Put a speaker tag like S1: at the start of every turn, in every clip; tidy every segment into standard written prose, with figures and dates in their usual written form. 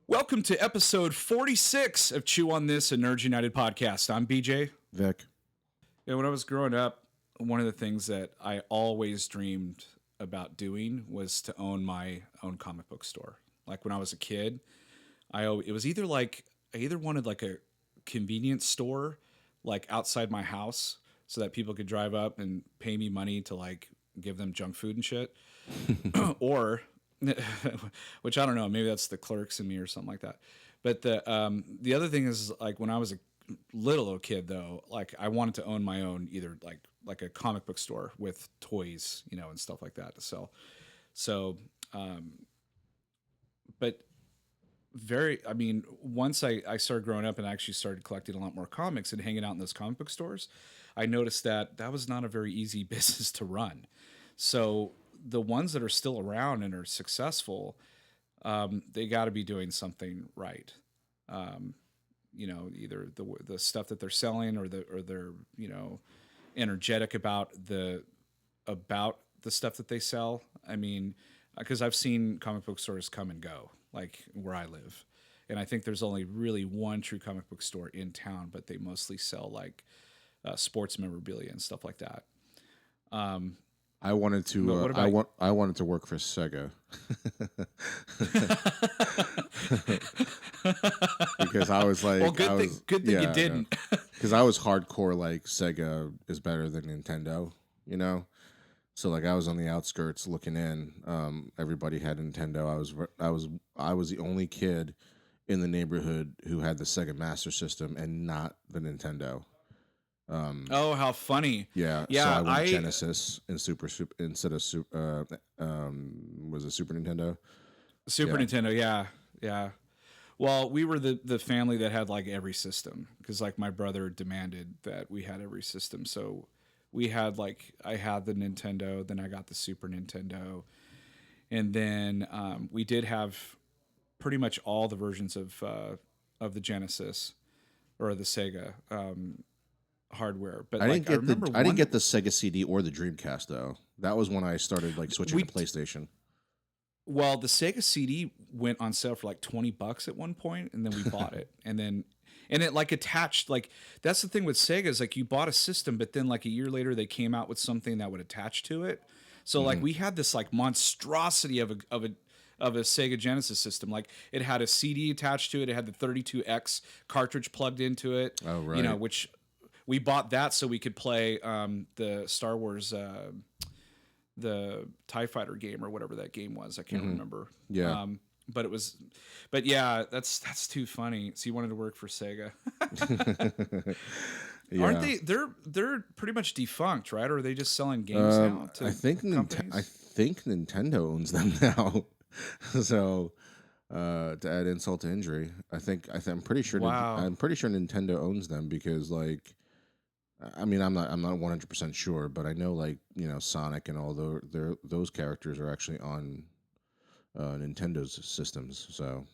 S1: Welcome to episode 46 of Chew on This, a Nerds United podcast. I'm BJ.
S2: Vic.
S1: When I was growing up, one of the things that I always dreamed about doing was to own my own comic book store. Like when I was a kid, it was either like I either wanted like a convenience store like outside my house so that people could drive up and pay me money to like give them junk food and shit, or which I don't know, maybe that's the clerks in me or something like that. But the other thing is like when I was a little kid though, like I wanted to own my own either like a comic book store with toys, and stuff like that to sell. So, but once I started growing up and I actually started collecting a lot more comics and hanging out in those comic book stores, I noticed that was not a very easy business to run. So the ones that are still around and are successful, they got to be doing something right. Either the stuff that they're selling or they're energetic about the stuff that they sell. I mean, because I've seen comic book stores come and go, like where I live, and I think there's only really one true comic book store in town, but they mostly sell like sports memorabilia and stuff like that.
S2: I wanted to. I wanted to work for Sega because I was like,
S1: well, good thing you didn't.
S2: Because I was hardcore. Like Sega is better than Nintendo, So like I was on the outskirts looking in. Everybody had Nintendo. I was the only kid in the neighborhood who had the Sega Master System and not the Nintendo.
S1: Oh, how funny!
S2: Yeah. So I went Genesis and instead of was it Super Nintendo?
S1: Super Nintendo, yeah. Well, we were the family that had like every system because like my brother demanded that we had every system. So we had I had the Nintendo, then I got the Super Nintendo, and then we did have pretty much all the versions of the Genesis or the Sega. Hardware, but
S2: I didn't get the Sega CD or the Dreamcast though. That was when I started switching to PlayStation.
S1: Well, the Sega CD went on sale for like $20 at one point, and then we bought it, and it like attached that's the thing with Sega is like you bought a system, but then like a year later they came out with something that would attach to it. So like we had this like monstrosity of a Sega Genesis system. Like it had a CD attached to it. It had the 32X cartridge plugged into it.
S2: Oh right.
S1: Which we bought that so we could play the Star Wars, the TIE Fighter game or whatever that game was. I can't remember.
S2: Yeah.
S1: But yeah, that's too funny. So you wanted to work for Sega. Yeah. Aren't they? They're pretty much defunct, right? Or are they just selling games now?
S2: I think Nintendo owns them now. So to add insult to injury, I'm pretty sure.
S1: Wow.
S2: I'm pretty sure Nintendo owns them because I'm not 100% sure, but I know Sonic and all those characters are actually on Nintendo's systems. So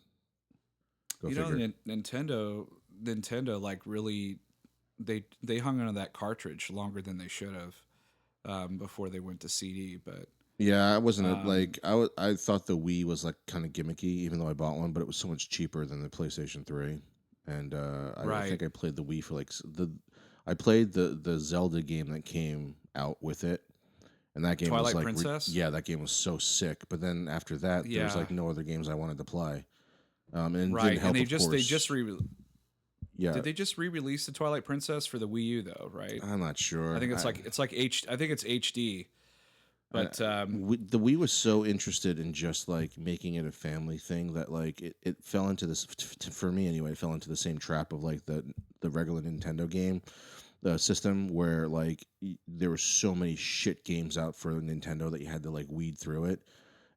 S1: go figure. Nintendo like really they hung onto that cartridge longer than they should have before they went to CD. But
S2: yeah, I wasn't I thought the Wii was kind of gimmicky, even though I bought one, but it was so much cheaper than the PlayStation 3. And I think I played the Wii for I played the Zelda game that came out with it, and that game
S1: Twilight
S2: was
S1: Princess.
S2: That game was so sick. But then after that, there was no other games I wanted to play. And didn't help,
S1: and they
S2: just
S1: Did they just re-release the Twilight Princess for the Wii U though? Right.
S2: I'm not sure.
S1: I think I think it's HD. But
S2: the Wii was so interested in just making it a family thing that it fell into this, for me anyway, it fell into the same trap of the regular Nintendo game system where there were so many shit games out for Nintendo that you had to weed through it,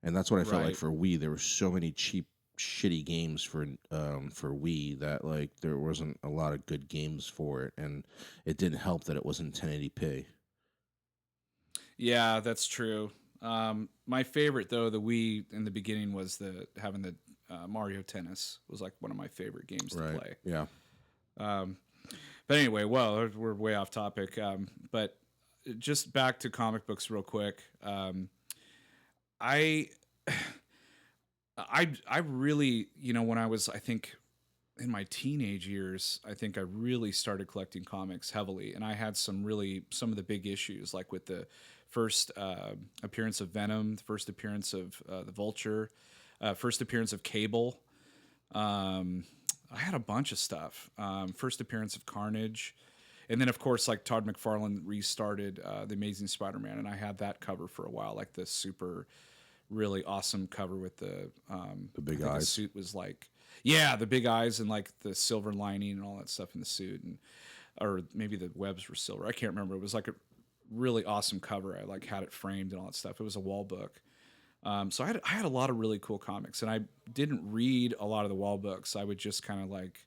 S2: and that's what I felt like for Wii. There were so many cheap shitty games for Wii that there wasn't a lot of good games for it, and it didn't help that it wasn't 1080p.
S1: Yeah, that's true. My favorite though, the Wii in the beginning was having the Mario Tennis was one of my favorite games to play.
S2: Yeah.
S1: But anyway, well, we're way off topic. But just back to comic books real quick. I I really, when I was, I think in my teenage years, I think I really started collecting comics heavily, and I had some of the big issues, like with the first appearance of Venom, the first appearance of the Vulture, first appearance of Cable. Um, I had a bunch of stuff. First appearance of Carnage, and then of course, like Todd McFarlane restarted the Amazing Spider-Man, and I had that cover for a while, like the super really awesome cover with
S2: The
S1: I
S2: big
S1: think the
S2: eyes.
S1: suit was like, yeah, the big eyes and like the silver lining and all that stuff in the suit, and or maybe the webs were silver. I can't remember. It was like a really awesome cover. I like had it framed and all that stuff. It was a wall book. So I had a lot of really cool comics, and I didn't read a lot of the wall books. I would just kind of like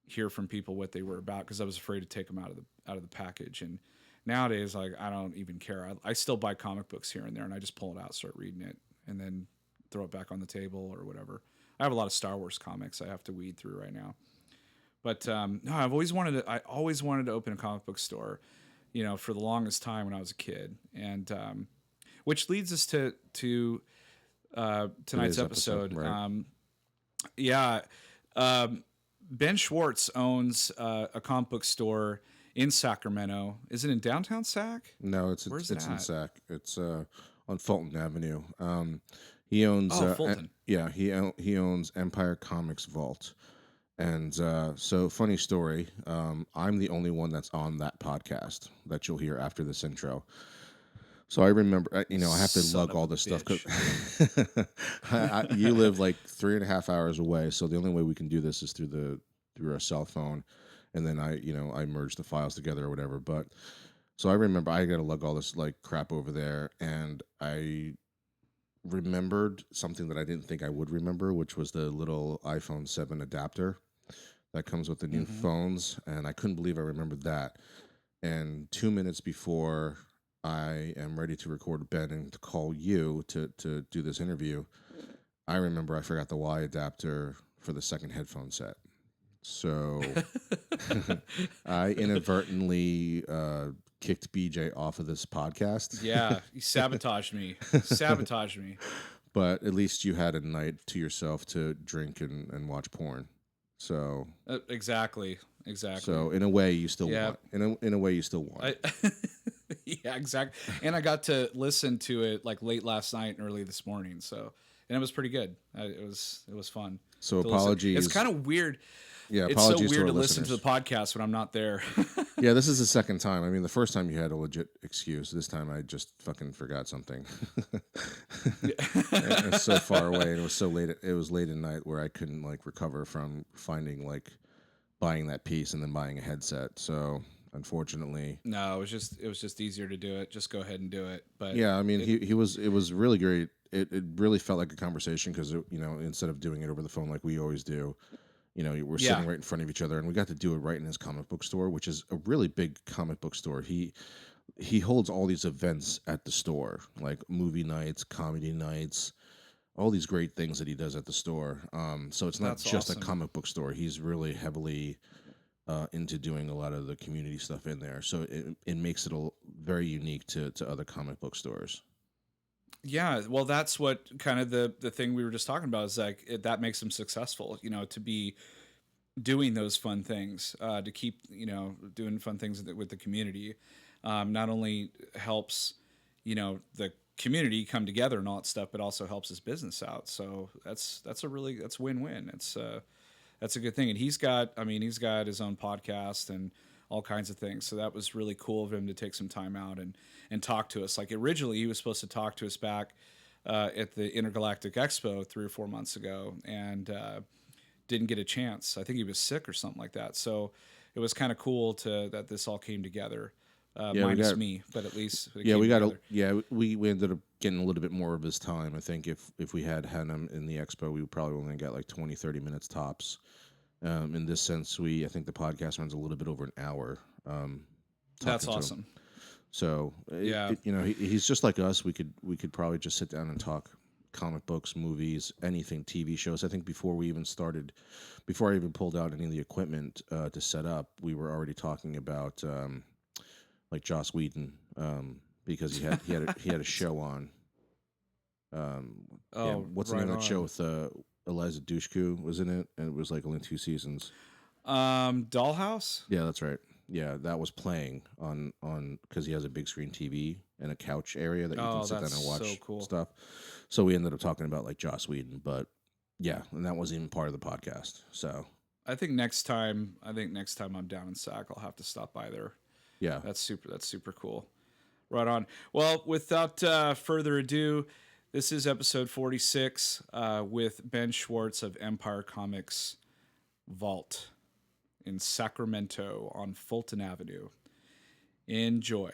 S1: hear from people what they were about because I was afraid to take them out of the package. And nowadays, like I don't even care. I still buy comic books here and there, and I just pull it out, start reading it, and then throw it back on the table or whatever. I have a lot of Star Wars comics I have to weed through right now. But no, I always wanted to open a comic book store, for the longest time when I was a kid, and which leads us to tonight's
S2: Today's episode,
S1: episode.
S2: right?
S1: Yeah, um, Ben Schwartz owns a comic book store in Sacramento. Is it in downtown Sac?
S2: No, it's
S1: Where's
S2: it's,
S1: it
S2: it's in
S1: at?
S2: Sac. It's on Fulton Avenue. He owns
S1: Oh, Fulton.
S2: yeah, he owns Empire Comics Vault. And so, funny story. I'm the only one that's on that podcast that you'll hear after this intro. So I remember, I have to
S1: Son
S2: lug
S1: of
S2: all
S1: a
S2: this stuff.
S1: bitch.
S2: You live like 3.5 hours away, so the only way we can do this is through our cell phone, and then I merge the files together or whatever. But so I remember I got to lug all this like crap over there, and I remembered something that I didn't think I would remember, which was the little iPhone 7 adapter that comes with the new
S1: Hmm.
S2: phones, and I couldn't believe I remembered that. And 2 minutes before I am ready to record Ben and to call you to do this interview, I remember I forgot the Y adapter for the second headphone set. So I inadvertently kicked BJ off of this podcast.
S1: Yeah, he sabotaged me. Sabotaged me.
S2: But at least you had a night to yourself to drink and watch porn. So
S1: Exactly. Exactly.
S2: so in a way you still
S1: Yeah.
S2: won. In a way you still won.
S1: I, yeah, exactly. And I got to listen to it like late last night and early this morning. So, and it was pretty good. It was fun
S2: So
S1: to listen. It's
S2: apologies.
S1: kind of weird.
S2: Yeah,
S1: It's so
S2: apologies to
S1: weird
S2: our
S1: to listen to the
S2: listeners.
S1: podcast when I'm not there.
S2: Yeah, this is the second time. I mean, the first time you had a legit excuse. This time I just fucking forgot something. And it's so far away, and it was so late. It was late at night where I couldn't like recover from finding like buying that piece and then buying a headset. So unfortunately,
S1: No, it was just easier to do it. Just go ahead and do it. But
S2: yeah. I mean,
S1: it,
S2: he was. It was really great. It really felt like a conversation because instead of doing it over the phone like we always do, we're
S1: yeah,
S2: sitting right in front of each other, and we got to do it right in his comic book store, which is a really big comic book store. He holds all these events at the store, like movie nights, comedy nights, all these great things that he does at the store. So it's not
S1: that's
S2: just a
S1: awesome.
S2: comic book store. He's really heavily into doing a lot of the community stuff in there. So it makes it very unique to other comic book stores.
S1: Yeah, well, that's what kind of the thing we were just talking about is like that makes them successful. To be doing those fun things, to keep doing fun things with the community, not only helps the community come together and all that stuff, but also helps his business out. So that's win-win. That's a good thing. And he's got his own podcast and all kinds of things. So that was really cool of him to take some time out and talk to us. Like originally, he was supposed to talk to us back at the Intergalactic Expo 3 or 4 months ago, and didn't get a chance. I think he was sick or something like that. So it was kind of cool that this all came together.
S2: Yeah, we
S1: Minus
S2: got
S1: me, but at least it
S2: yeah
S1: came
S2: we got
S1: together.
S2: we ended up getting a little bit more of his time. I think if we had him in the expo, we would probably only got like 20-30 minutes tops. In this sense, I think the podcast runs a little bit over an hour.
S1: That's
S2: Talking to him.
S1: awesome.
S2: So
S1: Yeah.
S2: he's just like us. We could probably just sit down and talk comic books, movies, anything, TV shows. I think before I even pulled out any of the equipment to set up, we were already talking about like Joss Whedon because he had a show on Yeah,
S1: Oh,
S2: what's the name
S1: right
S2: of that show
S1: on.
S2: with Eliza Dushku was in it, and it was like only 2 seasons.
S1: Dollhouse.
S2: Yeah, that's right. Yeah, that was playing on because he has a big screen TV and a couch area that you can
S1: Oh,
S2: sit
S1: that's
S2: down and
S1: so
S2: watch
S1: cool.
S2: stuff. So we ended up talking about like Joss Whedon, but yeah, and that wasn't even part of the podcast. So
S1: I think next time I'm down in Sac, I'll have to stop by there.
S2: yeah,
S1: That's super. That's super cool. Right on. Well, without further ado, this is episode 46 with Ben Schwartz of Empire Comics Vault in Sacramento on Fulton Avenue. Enjoy.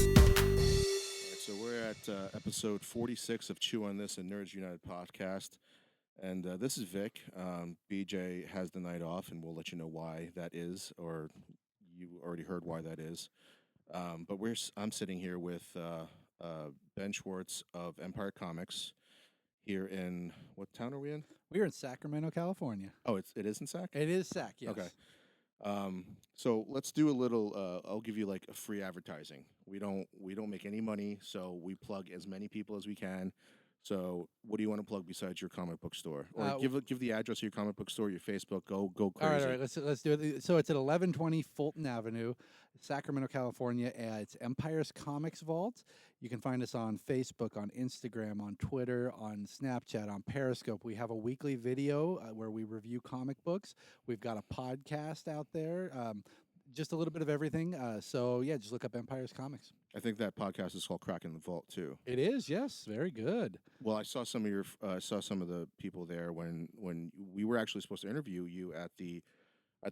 S2: all right, so we're at episode 46 of Chew on This and Nerds United podcast. And this is Vic. BJ has the night off, and we'll let you know why that is, or you already heard why that is. But I'm sitting here with Ben Schwartz of Empire Comics here in what town are we in?
S3: We're in Sacramento, California.
S2: Oh, it is in Sac.
S3: It is Sac, yes.
S2: Okay. So let's do a little. I'll give you like a free advertising. We don't make any money, so we plug as many people as we can. So what do you want to plug besides your comic book store, or give the address of your comic book store, your Facebook. Go crazy.
S3: All right. Let's do it. So it's at 1120 Fulton Avenue, Sacramento, California. It's Empire's Comics Vault. You can find us on Facebook, on Instagram, on Twitter, on Snapchat, on Periscope. We have a weekly video where we review comic books. We've got a podcast out there. Just a little bit of everything. So yeah, just look up Empire's Comics.
S2: I think that podcast is called Cracking the Vault too.
S3: It is, yes, very good.
S2: Well, I saw some of some of the people there when we were actually supposed to interview you at the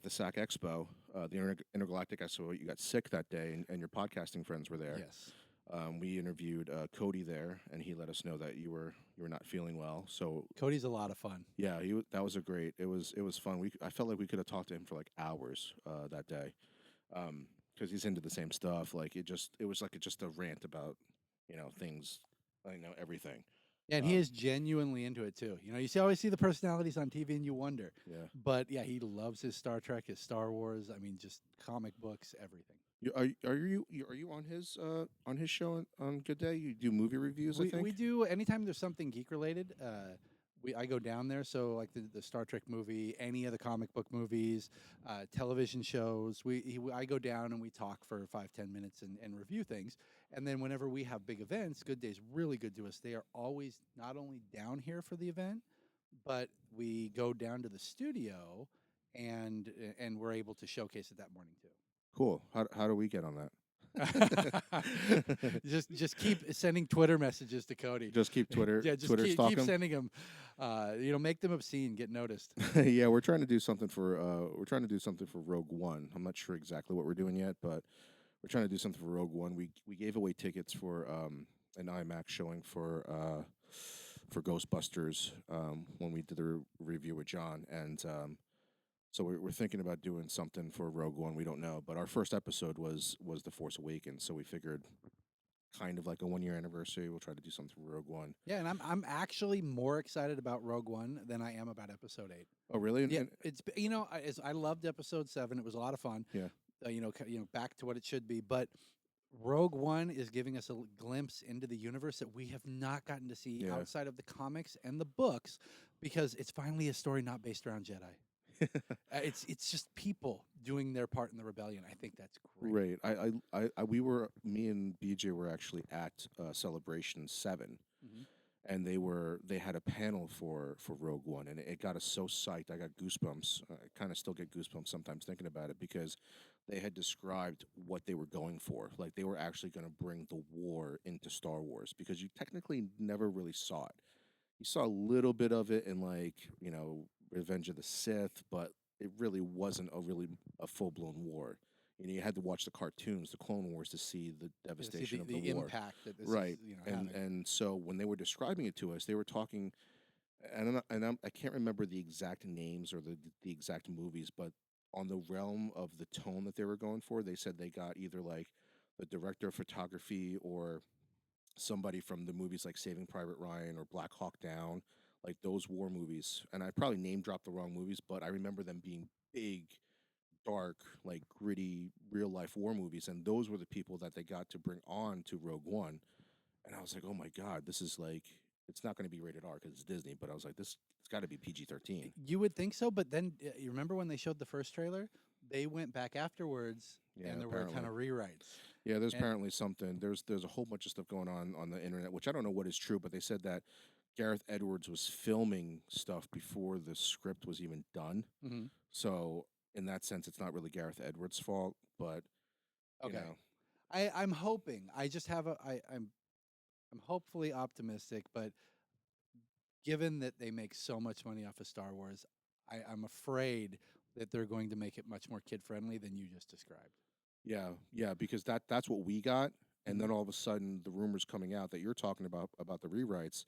S2: SAC Expo, the Intergalactic Expo. You got sick that day, and your podcasting friends were there.
S3: Yes.
S2: We interviewed Cody there, and he let us know that you were not feeling well. So
S3: Cody's a lot of fun.
S2: yeah, that was it was fun. I felt like we could have talked to him for like hours that day, because he's into the same stuff. Like it was like just a rant about things, everything.
S3: And he is genuinely into it too. You always see the personalities on TV and you wonder.
S2: Yeah.
S3: But yeah, he loves his Star Trek, his Star Wars. I mean, just comic books, everything.
S2: Are you on his show on Good Day? You do movie reviews, I think.
S3: We do anytime there's something geek related. I go down there. So like the Star Trek movie, any of the comic book movies, television shows. I go down and we talk for 5-10 minutes and review things. And then whenever we have big events, Good Day's really good to us. They are always not only down here for the event, but we go down to the studio and we're able to showcase it that morning too.
S2: Cool. How do we get on that?
S3: just keep sending Twitter messages to Cody.
S2: Just keep Twitter.
S3: Yeah, just
S2: Twitter
S3: keep
S2: stalk him.
S3: sending them. Make them obscene, get noticed.
S2: Yeah, we're trying to do something for Rogue One. I'm not sure exactly what we're doing yet, but we're trying to do something for Rogue One. We gave away tickets for an IMAX showing for Ghostbusters when we did the review with John, and so we're thinking about doing something for Rogue One. We don't know, but our first episode was The Force Awakens, so we figured kind of like a 1-year anniversary. We'll try to do something for Rogue One.
S3: Yeah, and I'm actually more excited about Rogue One than I am about Episode 8.
S2: Oh, really?
S3: Yeah, I loved Episode 7. It was a lot of fun.
S2: Yeah.
S3: Back to what it should be, but Rogue One is giving us a glimpse into the universe that we have not gotten to see outside of the comics and the books, because it's finally a story not based around Jedi. It's just people doing their part in the rebellion. I think that's great.
S2: Right. Me and BJ were actually at Celebration 7, and they had a panel for Rogue One, and it got us so psyched. I got goosebumps. I kind of still get goosebumps sometimes thinking about it, because they had described what they were going for. Like they were actually going to bring the war into Star Wars, because you technically never really saw it. You saw a little bit of it in like Revenge of the Sith, but it really wasn't a full blown war. You had to watch the cartoons, the Clone Wars, to see the
S3: To see
S2: devastation of the
S3: the
S2: war.
S3: impact that this is
S2: Right. And
S3: having.
S2: and so when they were describing it to us, they were talking, I can't remember the exact names or the exact movies, but on the realm of the tone that they were going for, they said they got either like the director of photography or somebody from the movies like Saving Private Ryan or Black Hawk Down, like those war movies. And I probably name dropped the wrong movies, but I remember them being big, dark, like gritty, real life war movies. And those were the people that they got to bring on to Rogue One. And I was like, oh my God, this is like, it's not going to be rated R because it's Disney, but I was like, this, it's got to be PG-13.
S3: You would think so, but then you remember when they showed the first trailer? They went back afterwards,
S2: Yeah,
S3: and there were kind of rewrites.
S2: Yeah, there's
S3: And
S2: apparently something. There's a whole bunch of stuff going on the internet, which I don't know what is true, but they said that Gareth Edwards was filming stuff before the script was even done.
S3: mhm.
S2: So in that sense, it's not really Gareth Edwards' fault, but you
S3: Okay,
S2: know,
S3: I'm hoping. I just have I'm hopefully optimistic, but given that they make so much money off of Star Wars, I'm afraid that they're going to make it much more kid friendly than you just described.
S2: yeah, because that's what we got, and
S3: Mhm.
S2: then all of a sudden the rumors coming out that you're talking about the rewrites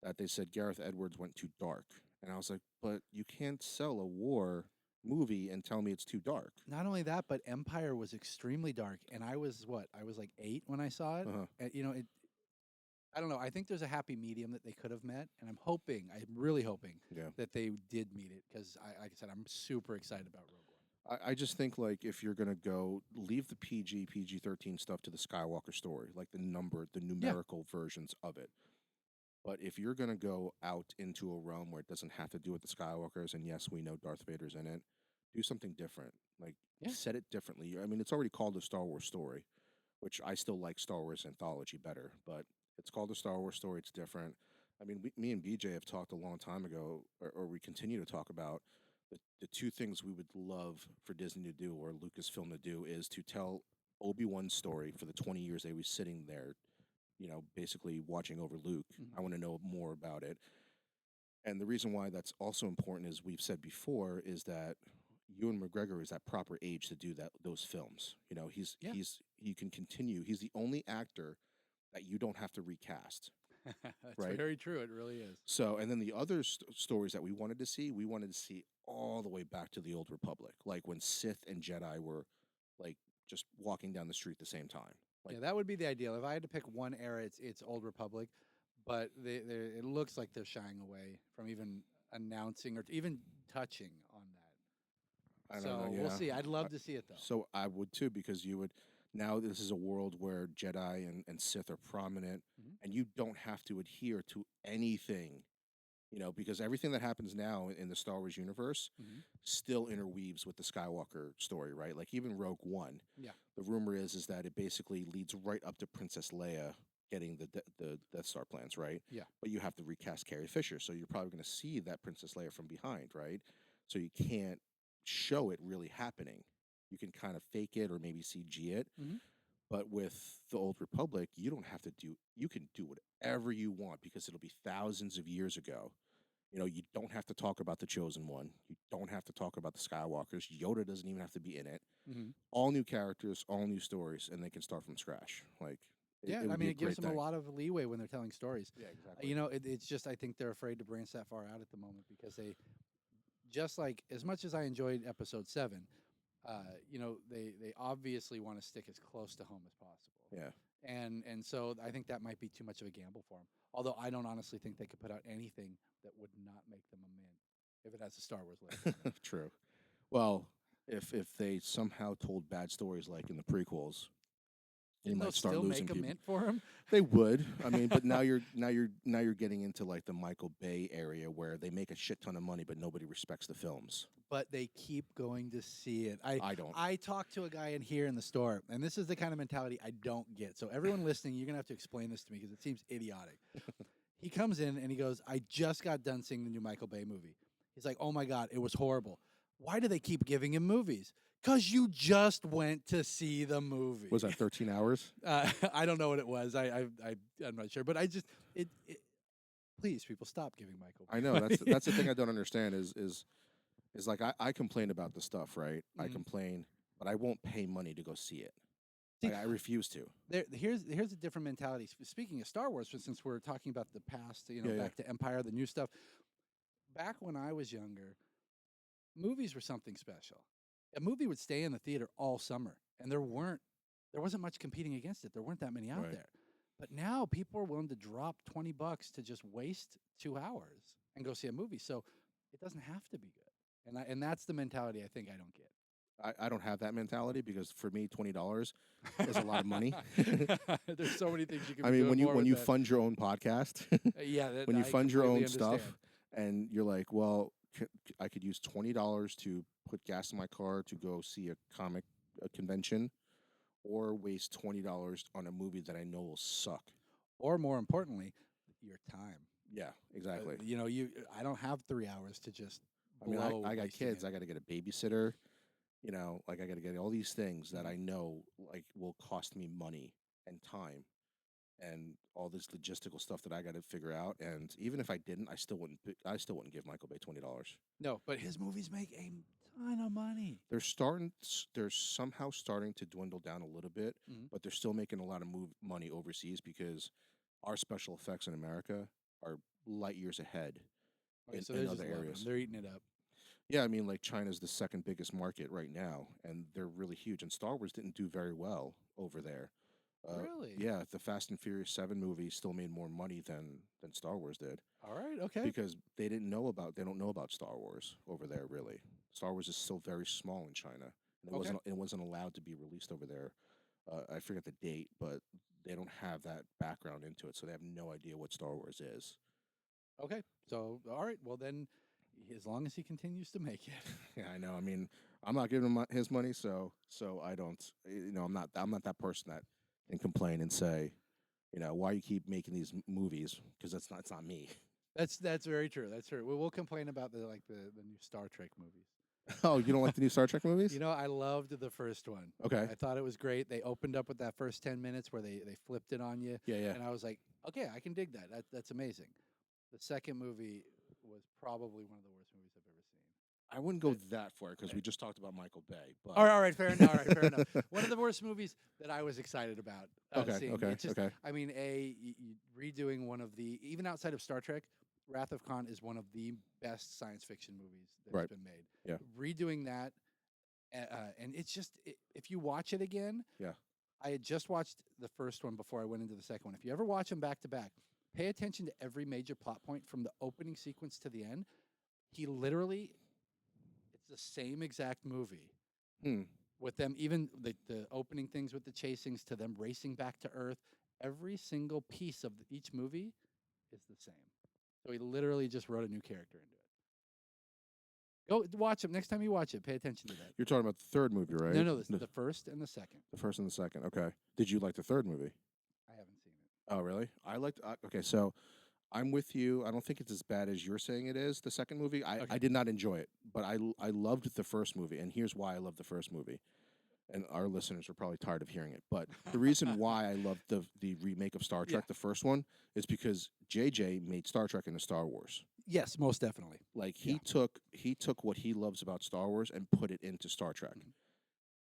S2: that they said Gareth Edwards went too dark, and I was like, but you can't sell a war movie and tell me it's too dark.
S3: Not only that, but Empire was extremely dark, and I was what? I was like 8 when I saw it.
S2: Uh-huh.
S3: And, I don't know. I think there's a happy medium that they could have met, and I'm really hoping
S2: Yeah.
S3: that they did meet it because, like I said, I'm super excited about Rogue One.
S2: I just think like if you're gonna go leave the PG-13 stuff to the Skywalker story, like the
S3: Yeah.
S2: numerical versions of it. But if you're gonna go out into a realm where it doesn't have to do with the Skywalkers, and yes, we know Darth Vader's in it, do something different. Like
S3: Yeah.
S2: set it differently. I mean, it's already called a Star Wars story, which I still like Star Wars anthology better, but it's called a Star Wars story. It's different. I mean, me and BJ have talked a long time ago, or we continue to talk about the two things we would love for Disney to do or Lucasfilm to do is to tell Obi-Wan's story for the 20 years they was sitting there, basically watching over Luke.
S3: Mhm.
S2: I want to know more about it. And the reason why that's also important, as we've said before, is that Ewan McGregor is that proper age to do those films.
S3: Yeah.
S2: He can continue. He's the only actor that you don't have to recast,
S3: That's
S2: right?
S3: very true. It really is.
S2: So, and then the other stories that we wanted to see all the way back to the Old Republic, like when Sith and Jedi were like just walking down the street at the same time. Like,
S3: Yeah, that would be the ideal. If I had to pick one era, it's Old Republic, but it looks like they're shying away from even announcing or even touching on
S2: I
S3: that.
S2: don't know,
S3: So we'll
S2: yeah.
S3: see. I'd love to see it though.
S2: So I would too, because you would now this is a world where Jedi and Sith are prominent,
S3: Mhm.
S2: and you don't have to adhere to anything, because everything that happens now in the Star Wars universe
S3: Mhm.
S2: still interweaves with the Skywalker story, right? Like even Rogue One,
S3: Yeah.
S2: the rumor is that it basically leads right up to Princess Leia getting the Death Star plans, right?
S3: Yeah.
S2: But you have to recast Carrie Fisher, so you're probably going to see that Princess Leia from behind, right? So you can't show it really happening. You can kind of fake it or maybe CG it.
S3: Mhm.
S2: But with the Old Republic, you don't have to you can do whatever you want because it'll be thousands of years ago. You don't have to talk about the Chosen One. You don't have to talk about the Skywalkers. Yoda doesn't even have to be in it.
S3: Mhm.
S2: All new characters, all new stories, and they can start from scratch. Like,
S3: Yeah,
S2: it
S3: I
S2: would
S3: mean,
S2: be a
S3: it gives
S2: great
S3: them a
S2: thing.
S3: lot of leeway when they're telling stories.
S2: Yeah, exactly.
S3: It's just I think they're afraid to branch that far out at the moment because they just like as much as I enjoyed Episode 7, they obviously want to stick as close to home as possible.
S2: Yeah.
S3: And so I think that might be too much of a gamble for them. Although I don't honestly think they could put out anything that would not make them a mint if it has a Star Wars label. on it.
S2: True. Well, if they somehow told bad stories like in the prequels, they
S3: And they'll
S2: might start
S3: still
S2: losing
S3: make a
S2: people.
S3: mint for them.
S2: They would. I mean, but now you're getting into like the Michael Bay area where they make a shit ton of money, but nobody respects the films.
S3: But they keep going to see it. I
S2: I don't.
S3: I talked to a guy in here in the store, and this is the kind of mentality I don't get. So everyone listening, you're gonna have to explain this to me because it seems idiotic. He comes in and he goes, "I just got done seeing the new Michael Bay movie." He's like, "Oh my god, it was horrible. Why do they keep giving him movies? Because you just went to see the movie."
S2: Was that 13 hours?
S3: I don't know what it was. I'm not sure, but I just it Please, people, stop giving Michael.
S2: I know that's the thing I don't understand is like I complain about the stuff, right? I
S3: Mhm.
S2: complain, but I won't pay money to go see it.
S3: See,
S2: Like, I refuse to.
S3: here's a different mentality. Speaking of Star Wars, since we're talking about the past,
S2: Yeah, yeah.
S3: back to Empire, the new stuff. Back when I was younger, movies were something special. A movie would stay in the theater all summer, and there wasn't much competing against it. There weren't that many out
S2: Right.
S3: there. But now people are willing to drop $20 to just waste 2 hours and go see a movie. So it doesn't have to be good. And that's the mentality I think I don't get.
S2: I don't have that mentality because for me, $20 is a lot of money.
S3: There's so many things you can
S2: I
S3: be
S2: mean,
S3: doing more
S2: when
S3: with
S2: you
S3: that.
S2: fund your own podcast,
S3: Yeah, that,
S2: when you
S3: I
S2: fund your own
S3: completely
S2: stuff,
S3: understand.
S2: and you're like, well, I could use $20 to put gas in my car to go see a comic convention, or waste $20 on a movie that I know will suck.
S3: Or more importantly, your time.
S2: Yeah, exactly.
S3: I don't have 3 hours to just
S2: I mean,
S3: blow
S2: I got
S3: wasting
S2: kids.
S3: it.
S2: I got to get a babysitter. Like, I got to get all these things that I know like will cost me money and time, and all this logistical stuff that I got to figure out. And even if I didn't, I still wouldn't give Michael Bay $20.
S3: No, but his movies make a ton of money.
S2: They're somehow starting to dwindle down a little bit,
S3: Mhm.
S2: but they're still making a lot of money overseas because our special effects in America are light years ahead
S3: Okay, so
S2: in
S3: they're
S2: other
S3: just loving 'em.
S2: areas.
S3: They're eating it up.
S2: Yeah, I mean, like, China's the second biggest market right now, and they're really huge. And Star Wars didn't do very well over there.
S3: Really?
S2: Yeah, the Fast and Furious 7 movie still made more money than Star Wars did
S3: All right. Okay.
S2: because they don't know about Star Wars over there really. Star Wars is still very small in China, and
S3: Okay.
S2: it wasn't allowed to be released over there. I forget the date, but they don't have that background into it, so they have no idea what Star Wars is.
S3: Okay. So, all right. Well, then, as long as he continues to make it.
S2: Yeah, I know. I mean, I'm not giving him his money, so I don't. I'm not that person that can complain and say, why you keep making these movies, because it's not me.
S3: That's very true. That's true. We'll complain about the new Star Trek movies.
S2: Oh, you don't like the new Star Trek movies?
S3: I loved the first one.
S2: Okay.
S3: I thought it was great. They opened up with that first 10 minutes where they flipped it on you.
S2: Yeah, yeah.
S3: And I was like, okay, I can dig that. That's amazing. The second movie was probably one of the worst movies I've ever seen.
S2: I wouldn't go that far because we just talked about Michael Bay. But
S3: All right, fair enough. All right, fair enough. One of the worst movies that I was excited about seeing.
S2: okay,
S3: It's just,
S2: okay.
S3: I mean, redoing one of the, even outside of Star Trek, Wrath of Khan is one of the best science fiction movies that's
S2: Right.
S3: been made.
S2: Yeah.
S3: Redoing that, and it's just, if you watch it again,
S2: Yeah.
S3: I had just watched the first one before I went into the second one. If you ever watch them back to back, pay attention to every major plot point from the opening sequence to the end. He literally, it's the same exact movie
S2: Hmm.
S3: with them, even the opening things with the chasings to them racing back to Earth. Every single piece of each movie is the same. So he literally just wrote a new character into it. Go watch it. Next time you watch it, pay attention to that.
S2: You're talking about the third movie, right?
S3: No, the first and the second.
S2: The first and the second. Okay. Did you like the third movie?
S3: I haven't seen it.
S2: Oh, really? I liked. Okay, so I'm with you. I don't think it's as bad as you're saying it is. The second movie, I
S3: Okay.
S2: did not enjoy it, but I loved the first movie, and here's why I loved the first movie. And our listeners are probably tired of hearing it, but the reason why I loved the remake of Star Trek,
S3: Yeah.
S2: the first one, is because JJ made Star Trek into Star Wars.
S3: Yes, most definitely.
S2: Like
S3: Yeah.
S2: he took what he loves about Star Wars and put it into Star Trek,
S3: Mhm.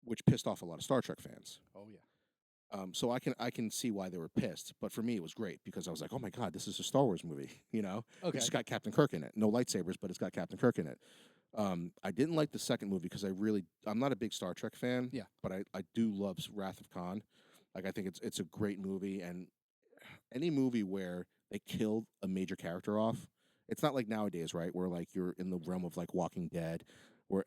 S2: which pissed off a lot of Star Trek fans.
S3: Oh yeah.
S2: So I can see why they were pissed, but for me it was great because I was like, oh my god, this is a Star Wars movie,
S3: Okay.
S2: It's got Captain Kirk in it, no lightsabers, but it's got Captain Kirk in it. I didn't like the second movie because I'm not a big Star Trek fan,
S3: Yeah.
S2: but I do love Wrath of Khan. Like, I think it's a great movie, and any movie where they killed a major character off, it's not like nowadays, right, where like you're in the realm of like Walking Dead or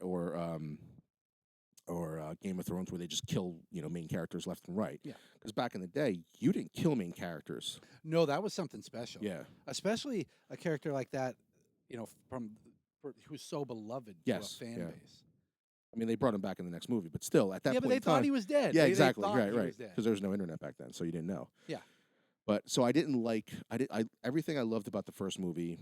S2: Game of Thrones, where they just kill main characters left and right.
S3: Yeah.
S2: Because back in the day, you didn't kill main characters.
S3: No, that was something special.
S2: Yeah.
S3: Especially a character like that, who's so beloved
S2: Yes,
S3: to a fan
S2: yeah.
S3: base.
S2: I mean, they brought him back in the next movie, but still, at that
S3: Yeah,
S2: point
S3: but they
S2: in
S3: thought
S2: time,
S3: he was dead.
S2: yeah,
S3: They
S2: exactly,
S3: thought
S2: right,
S3: he
S2: right.
S3: was dead.
S2: Because there was no internet back then, so you didn't know.
S3: Yeah.
S2: But so I didn't like everything I loved about the first movie,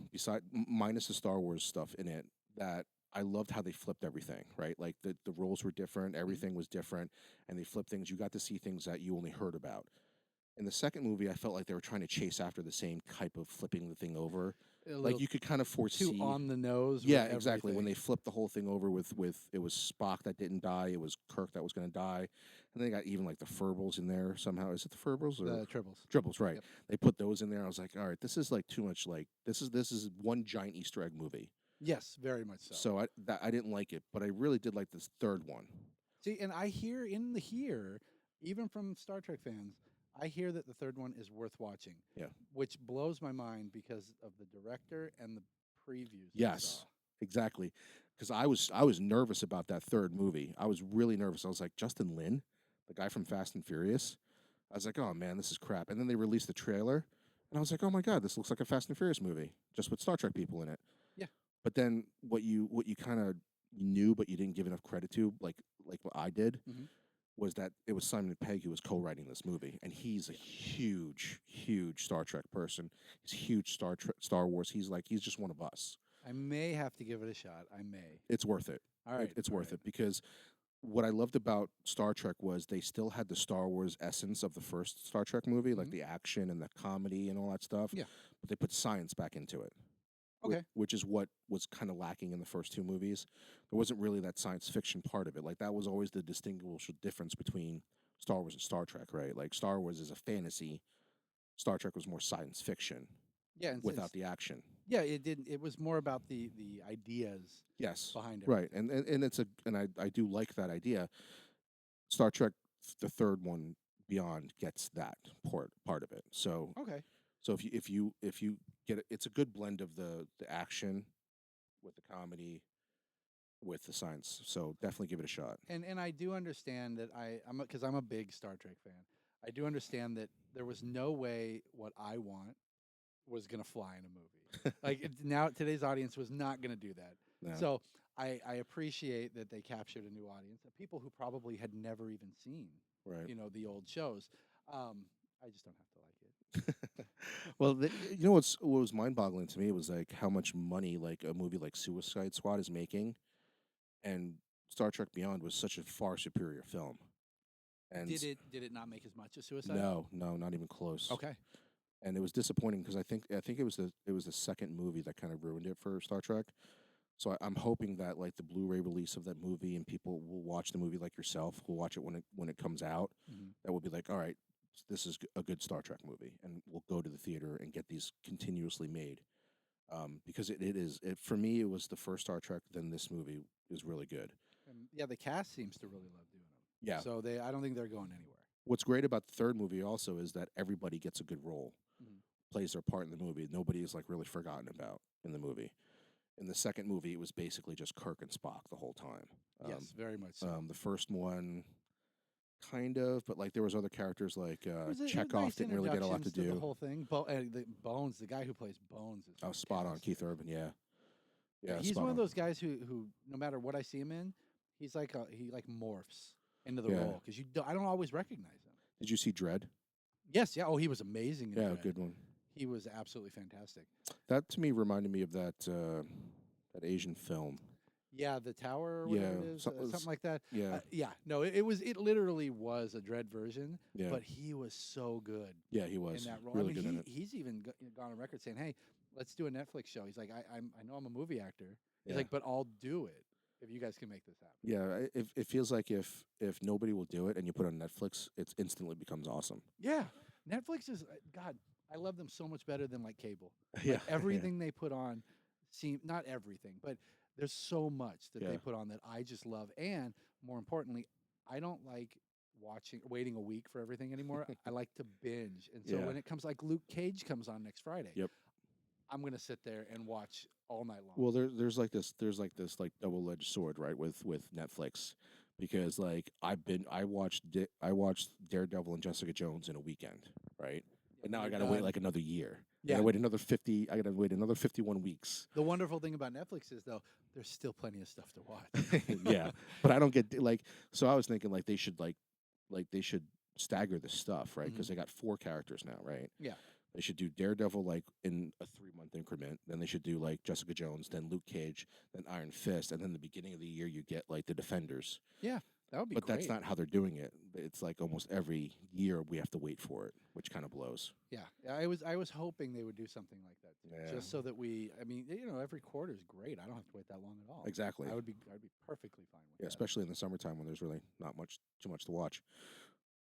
S2: minus the Star Wars stuff in it. That I loved how they flipped everything, right? Like the roles were different, everything was different, and they flipped things. You got to see things that you only heard about. In the second movie, I felt like they were trying to chase after the same type of flipping the thing over.
S3: A
S2: Like
S3: little
S2: you could kind of
S3: too
S2: foresee.
S3: on the nose
S2: Yeah,
S3: with
S2: exactly. When
S3: everything.
S2: they flipped the whole thing over with it was Spock that didn't die, it was Kirk that was going to die, and they got even like the Furbles in there somehow. Is it the Furbles or
S3: The triples.
S2: Tribbles? Right.
S3: Yep.
S2: They put those in there. I was like, all right, this is like too much. Like this is one giant Easter egg movie.
S3: Yes, very much so.
S2: So I didn't like it, but I really did like this third one.
S3: See, and I hear even from Star Trek fans, I hear that the third one is worth watching.
S2: Yeah.
S3: Which blows my mind because of the director and the previews. I
S2: Yes,
S3: saw.
S2: exactly. Because I was nervous about that third movie. I was really nervous. I was like, Justin Lin, the guy from Fast and Furious. I was like, oh man, this is crap. And then they released the trailer, and I was like, oh my god, this looks like a Fast and Furious movie, just with Star Trek people in it.
S3: Yeah.
S2: But then what you kind of knew, but you didn't give enough credit to, like what I did,
S3: Mhm.
S2: was that it was Simon Pegg who was co-writing this movie, and he's a huge, huge Star Trek person. He's huge Star Wars. He's just one of us.
S3: I may have to give it a shot. I may.
S2: It's worth it.
S3: All right.
S2: It's
S3: all
S2: worth
S3: right.
S2: it because what I loved about Star Trek was they still had the Star Wars essence of the first Star Trek movie, like
S3: Mhm.
S2: the action and the comedy and all that stuff.
S3: Yeah.
S2: But they put science back into it.
S3: Okay.
S2: Which is what was kind of lacking in the first two movies. There wasn't really that science fiction part of it. Like that was always the distinguishable difference between Star Wars and Star Trek, right? Like Star Wars is a fantasy, Star Trek was more science fiction
S3: Yeah. And
S2: without the action.
S3: yeah, it didn't. It was more about the ideas
S2: Yes.
S3: behind it.
S2: Right. And it's I do like that idea. Star Trek the third one beyond gets that part of it. So
S3: Okay.
S2: if you get it, it's a good blend of the action with the comedy with the science. So definitely give it a shot.
S3: And I do understand that because I'm a big Star Trek fan. I do understand that there was no way what I want was gonna fly in a movie. Like now today's audience was not gonna do that.
S2: No.
S3: So I appreciate that they captured a new audience, people who probably had never even seen
S2: Right.
S3: the old shows. I just don't have to like it.
S2: Well, what was mind-boggling to me was like how much money like a movie like Suicide Squad is making, and Star Trek Beyond was such a far superior film. And
S3: Did it not make as much as Suicide?
S2: no, not even close.
S3: Okay.
S2: And it was disappointing because I think it was the second movie that kind of ruined it for Star Trek. So I'm hoping that like the Blu-ray release of that movie and people will watch the movie like yourself, will watch it when it comes out.
S3: Mhm.
S2: That will be like, all right, this is a good Star Trek movie, and we'll go to the theater and get these continuously made. Because it for me it was the first Star Trek. Then this movie is really good.
S3: And yeah, the cast seems to really love doing them.
S2: Yeah.
S3: So I don't think they're going anywhere.
S2: What's great about the third movie also is that everybody gets a good role,
S3: Mhm.
S2: plays their part in the movie. Nobody is like really forgotten about in the movie. In the second movie, it was basically just Kirk and Spock the whole time.
S3: Yes, very much so.
S2: The first one, kind of, but like there was other characters like
S3: There was
S2: Chekhov
S3: nice
S2: didn't really get a lot to
S3: introductions
S2: do.
S3: the whole thing. The Bones, the guy who plays Bones, is
S2: Oh, spot on, Keith
S3: fantastic.
S2: Urban. Yeah, yeah,
S3: He's
S2: spot
S3: one of
S2: on.
S3: those guys who no matter what I see him in, he like morphs into the
S2: Yeah.
S3: role because I don't always recognize him.
S2: Did you see Dread?
S3: Yes, yeah. Oh, he was amazing. In
S2: Yeah,
S3: Dredd.
S2: good one.
S3: He was absolutely fantastic.
S2: That to me reminded me of that Asian film.
S3: Yeah, the tower, or whatever it
S2: Yeah,
S3: is,
S2: something was-
S3: something like that.
S2: Yeah,
S3: Yeah, no, it literally was a Dread version,
S2: yeah,
S3: but he was so good
S2: yeah. He was
S3: in that role.
S2: really
S3: I mean,
S2: good in it.
S3: he's even gone on record saying, "Hey, let's do a Netflix show." He's like, I know I'm a movie actor." He's
S2: Yeah.
S3: like, "But I'll do it if you guys can make this happen."
S2: Yeah, it feels like if nobody will do it and you put it on Netflix, it instantly becomes awesome.
S3: Yeah, Netflix is God. I love them so much better than like cable.
S2: Yeah,
S3: Like, everything they put on not everything, but there's so much that
S2: Yeah.
S3: they put on that I just love. And more importantly, I don't like waiting a week for everything anymore. I like to binge. And so
S2: Yeah.
S3: when it comes like Luke Cage comes on next Friday,
S2: Yep.
S3: I'm gonna sit there and watch all night long.
S2: Well, there's like this like double-edged sword, right, with Netflix, because like I watched Daredevil and Jessica Jones in a weekend, right? But now I
S3: You're
S2: gotta wait
S3: done.
S2: like another year.
S3: Yeah.
S2: I gotta wait another 51 weeks.
S3: The wonderful thing about Netflix is though, there's still plenty of stuff to watch.
S2: Yeah, but I don't get like. So I was thinking like they should they should stagger the stuff, right? Because they got 4 characters now, right?
S3: Yeah.
S2: They should do Daredevil like in a 3-month increment. Then they should do like Jessica Jones, then Luke Cage, then Iron Fist, and then the beginning of the year you get like the Defenders.
S3: Yeah. That would be
S2: But that's
S3: great.
S2: not how they're doing it. It's like almost every year we have to wait for it, which kind of blows.
S3: Yeah, I was hoping they would do something like that too,
S2: Yeah.
S3: just so that I mean, every quarter is great. I don't have to wait that long at all.
S2: Exactly.
S3: I'd be perfectly fine with
S2: Yeah,
S3: that.
S2: especially in the summertime when there's really not too much to watch.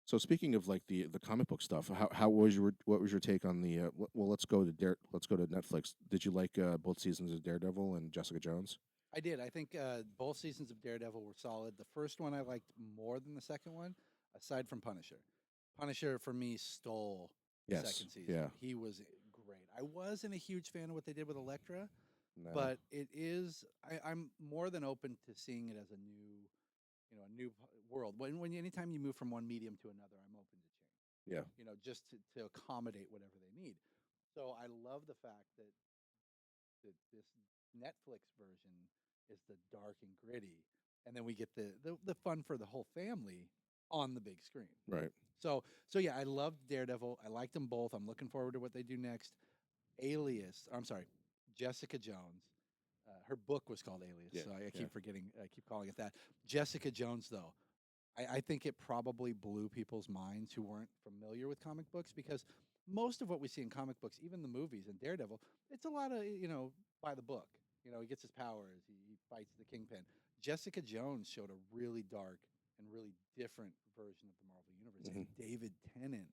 S2: So speaking of like the comic book stuff, how was your what was your take on the well, let's go to Netflix. Did you like both seasons of Daredevil and Jessica Jones?
S3: I did. I think both seasons of Daredevil were solid. The first one I liked more than the second one, aside from Punisher. Punisher for me stole the
S2: Yes.
S3: second season.
S2: Yeah.
S3: He was great. I wasn't a huge fan of what they did with Elektra,
S2: No.
S3: but it is. I'm more than open to seeing it as a new, world. Anytime you move from one medium to another, I'm open to change.
S2: Yeah.
S3: Just to accommodate whatever they need. So I love the fact that this Netflix version is the dark and gritty, and then we get the fun for the whole family on the big screen.
S2: Right.
S3: So yeah, I loved Daredevil. I liked them both. I'm looking forward to what they do next. I'm sorry, Jessica Jones. Her book was called Alias,
S2: Yeah,
S3: so I
S2: yeah.
S3: keep forgetting. I keep calling it that. Jessica Jones, though, I think it probably blew people's minds who weren't familiar with comic books because most of what we see in comic books, even the movies and Daredevil, it's a lot of by the book. He gets his powers, he fights the Kingpin. Jessica Jones showed a really dark and really different version of the Marvel universe. And
S2: Mhm.
S3: David Tennant,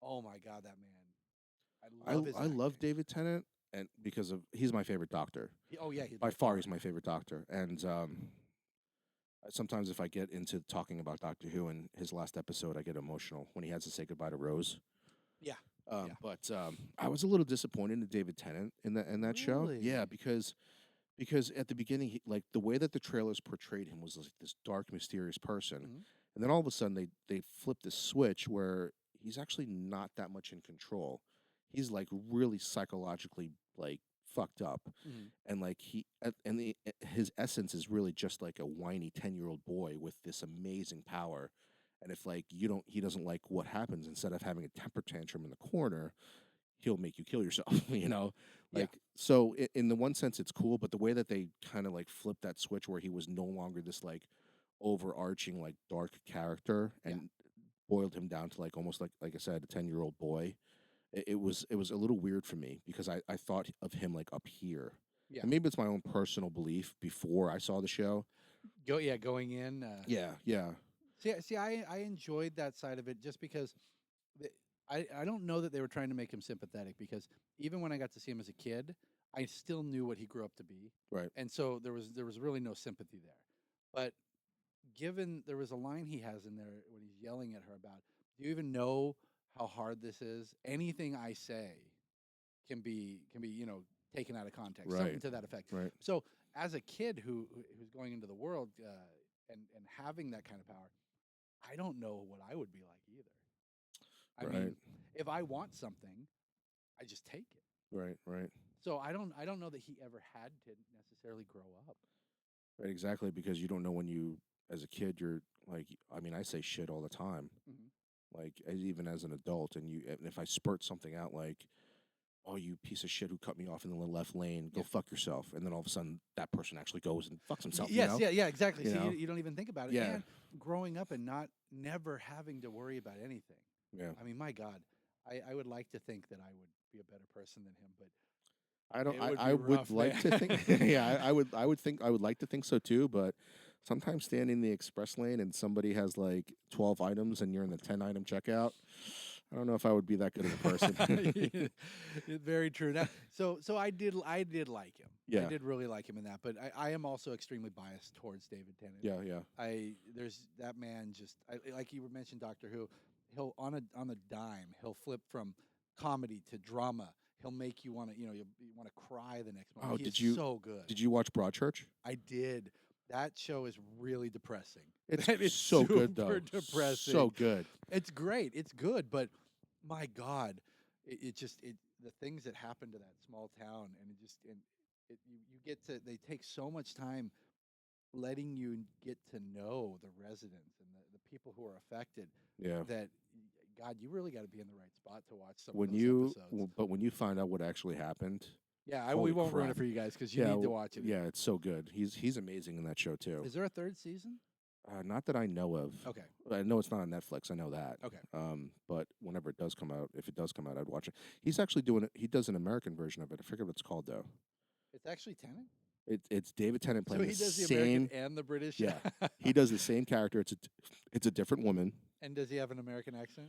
S3: oh my God, that man! I love his.
S2: I love
S3: acting.
S2: David Tennant, and because of he's my favorite Doctor.
S3: Oh yeah, he's
S2: By far, he's my favorite Doctor. And sometimes if I get into talking about Doctor Who and his last episode, I get emotional when he has to say goodbye to Rose.
S3: Yeah. Yeah.
S2: But I was a little disappointed in David Tennant in that show.
S3: Really?
S2: Yeah, because at the beginning, like the way that the trailers portrayed him was like this dark, mysterious person,
S3: Mhm.
S2: and then all of a sudden they flip this switch where he's actually not that much in control. He's like really psychologically like fucked up,
S3: Mhm.
S2: and like his essence is really just like a whiny 10-year-old boy with this amazing power. And if like he doesn't like what happens, instead of having a temper tantrum in the corner, he'll make you kill yourself.
S3: Yeah.
S2: Like so in the one sense it's cool, but the way that they kind of like flipped that switch where he was no longer this like overarching like dark character
S3: Yeah.
S2: and boiled him down to like almost like I said, a 10-year-old boy. It was a little weird for me because I thought of him like up here.
S3: Yeah.
S2: And maybe it's my own personal belief before I saw the show.
S3: Going in.
S2: Yeah, yeah.
S3: See, I enjoyed that side of it just because the, I don't know that they were trying to make him sympathetic because even when I got to see him as a kid, I still knew what he grew up to be,
S2: Right.
S3: and so there was really no sympathy there. But given there was a line he has in there when he's yelling at her about, "Do you even know how hard this is? Anything I say can be taken out of context, something
S2: Right.
S3: to that effect."
S2: Right.
S3: So as a kid who's going into the world and having that kind of power, I don't know what I would be like either. I
S2: Right.
S3: mean, if I want something, I just take it.
S2: Right. Right.
S3: So I don't know that he ever had to necessarily grow up.
S2: Right, exactly, because you don't know when you, as a kid, you're like, I mean, I say shit all the time,
S3: Mhm.
S2: like even as an adult, and if I spurt something out like, "Oh, you piece of shit who cut me off in the left lane, go
S3: Yeah.
S2: fuck yourself," and then all of a sudden that person actually goes and fucks himself,
S3: Yes, yeah, exactly.
S2: you
S3: See,
S2: know,
S3: you don't even think about it.
S2: yeah,
S3: And growing up and never having to worry about anything.
S2: yeah.
S3: I mean, my God, I would like to think that I would be a better person than him, but
S2: I don't.
S3: it would
S2: I
S3: be
S2: would
S3: rough,
S2: like to think.
S3: man.
S2: Yeah, I would like to think so too. But sometimes standing in the express lane and somebody has like 12 items and you're in the 10-item checkout, I don't know if I would be that good of a person.
S3: Very true. Now, so I did like him. I
S2: Yeah.
S3: did really like him in that, but I am also extremely biased towards David Tennant.
S2: Yeah, yeah,
S3: There's that man just like you mentioned Doctor Who. He'll on a dime. He'll flip from comedy to drama. He'll make you want to you want to cry the next moment.
S2: Oh,
S3: He
S2: did
S3: is
S2: you
S3: so good.
S2: did you watch Broadchurch?
S3: I did. That show is really depressing.
S2: It's
S3: It's
S2: so good
S3: super
S2: though.
S3: depressing.
S2: So good.
S3: It's great. It's good, but my God, it just the things that happen to that small town, and you get to they take so much time letting you get to know the residents and the people who are affected
S2: Yeah.
S3: that God, you really got to be in the right spot to watch some of
S2: When
S3: those
S2: you
S3: episodes.
S2: but when you find out what actually happened,
S3: Yeah,
S2: holy
S3: we won't ruin it
S2: crap.
S3: for you guys because you
S2: Yeah,
S3: need to watch it.
S2: yeah, it's so good. He's amazing in that show too.
S3: Is there a third season?
S2: Not that I know of.
S3: Okay.
S2: I know it's not on Netflix. I know that.
S3: Okay.
S2: But whenever it does come out, if it does come out, I'd watch it. He's actually doing it. He does an American version of it. I forget what it's called though.
S3: It's actually Tennant.
S2: It's David Tennant
S3: So
S2: playing
S3: he
S2: the
S3: does the American
S2: same.
S3: and the British.
S2: Yeah, he does the same character. It's a different woman.
S3: And does he have an American accent?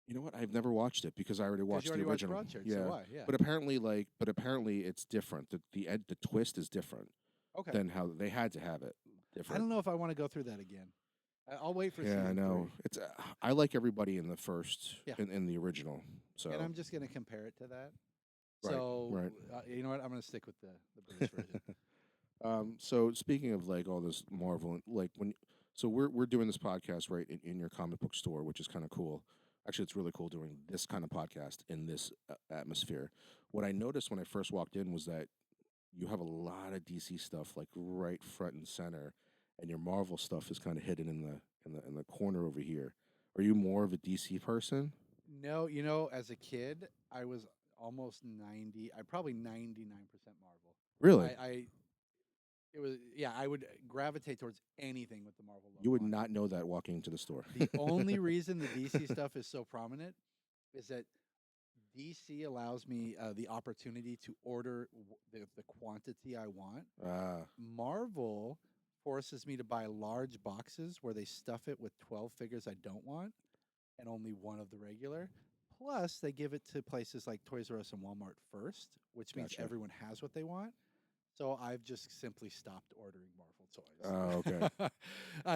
S2: You know what? I've never watched it because I already
S3: Because
S2: watched
S3: you
S2: the
S3: already watched
S2: original.
S3: Broadchurch.
S2: Yeah,
S3: So why? Yeah.
S2: but apparently it's different. The twist is different
S3: Okay.
S2: than how they had to have it.
S3: I
S2: Different.
S3: don't know if I want to go through that again. I'll wait for
S2: Yeah, I
S3: season
S2: know.
S3: 3.
S2: It's I like everybody in the first
S3: Yeah.
S2: in the original. So
S3: And I'm just going to compare it to that.
S2: Right,
S3: So,
S2: right.
S3: you know what? I'm going to stick with the British version.
S2: So speaking of like all this Marvel, like so we're doing this podcast right in your comic book store, which is kind of cool. Actually, it's really cool doing this kind of podcast in this atmosphere. What I noticed when I first walked in was that you have a lot of DC stuff like right front and center, and your Marvel stuff is kind of hidden in the corner over here. Are you more of a DC person?
S3: No, as a kid, I was almost 90. I probably 99% Marvel.
S2: Really?
S3: It was, yeah, I would gravitate towards anything with the Marvel logo.
S2: You would
S3: on it.
S2: not know that walking into the store.
S3: The only reason the DC stuff is so prominent is that DC allows me the opportunity to order the quantity I want.
S2: Ah,
S3: Marvel forces me to buy large boxes where they stuff it with 12 figures I don't want and only one of the regular. Plus, they give it to places like Toys R Us and Walmart first, which means
S2: Gotcha.
S3: everyone has what they want. So I've just simply stopped ordering Marvel
S2: oh,
S3: toys.
S2: okay.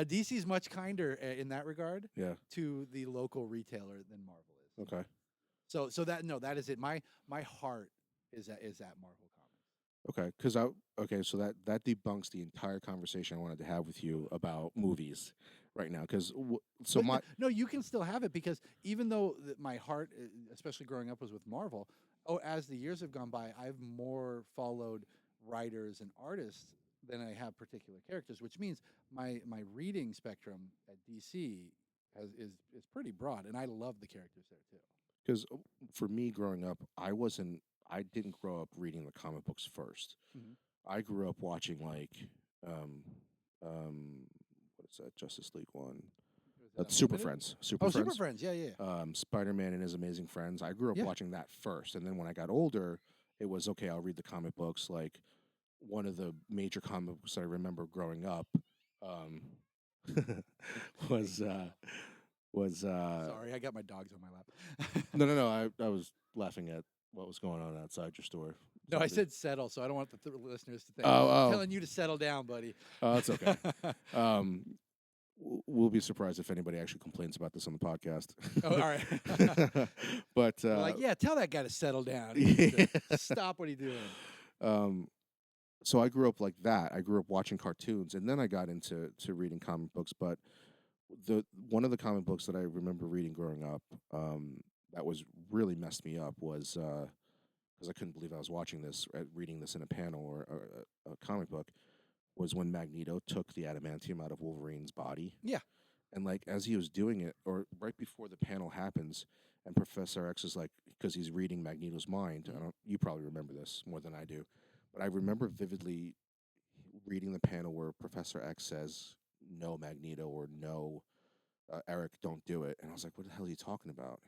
S3: DC's much kinder in that regard
S2: Yeah.
S3: to the local retailer than Marvel is.
S2: Okay.
S3: So that is it. My heart is at Marvel Comics.
S2: Okay, so that debunks the entire conversation I wanted to have with you about movies right now. Because so
S3: But
S2: my
S3: no, you can still have it because even though my heart, especially growing up, was with Marvel. Oh, as the years have gone by, I've more followed writers and artists than I have particular characters, which means my reading spectrum at DC is pretty broad, and I love the characters there too.
S2: because for me growing up, I didn't grow up reading the comic books first.
S3: Mhm.
S2: I grew up watching like um what is that Justice League one?
S3: Was that
S2: Super
S3: Unlimited?
S2: Friends. Super
S3: Oh, Super
S2: Friends.
S3: Friends, yeah.
S2: Spider-Man and His Amazing Friends. I grew up
S3: Yeah.
S2: watching that first, and then when I got older, it was okay. I'll read the comic books. Like one of the major comic books I remember growing up um, was
S3: Sorry, I got my dogs on my lap.
S2: no. I was laughing at what was going on outside your store.
S3: No, I
S2: Somebody-
S3: said settle, so I don't want the listeners to think
S2: Oh.
S3: telling you to settle down, buddy.
S2: Oh, that's okay. We'll be surprised if anybody actually complains about this on the podcast.
S3: Oh, all right.
S2: But
S3: They're like, yeah, tell that guy to settle down. Stop what he's doing.
S2: So I grew up like that. I grew up watching cartoons, and then I got into reading comic books. But one of the comic books that I remember reading growing up that was really messed me up was because I couldn't believe I was watching this, reading this in a panel or a comic book, was when Magneto took the adamantium out of Wolverine's body.
S3: Yeah.
S2: And like as he was doing it, or right before the panel happens, and Professor X is like, because he's reading Magneto's mind. You probably remember this more than I do, but I remember vividly reading the panel where Professor X says, "No, Magneto," or "No, Eric, don't do it." And I was like, "What the hell are you talking about?"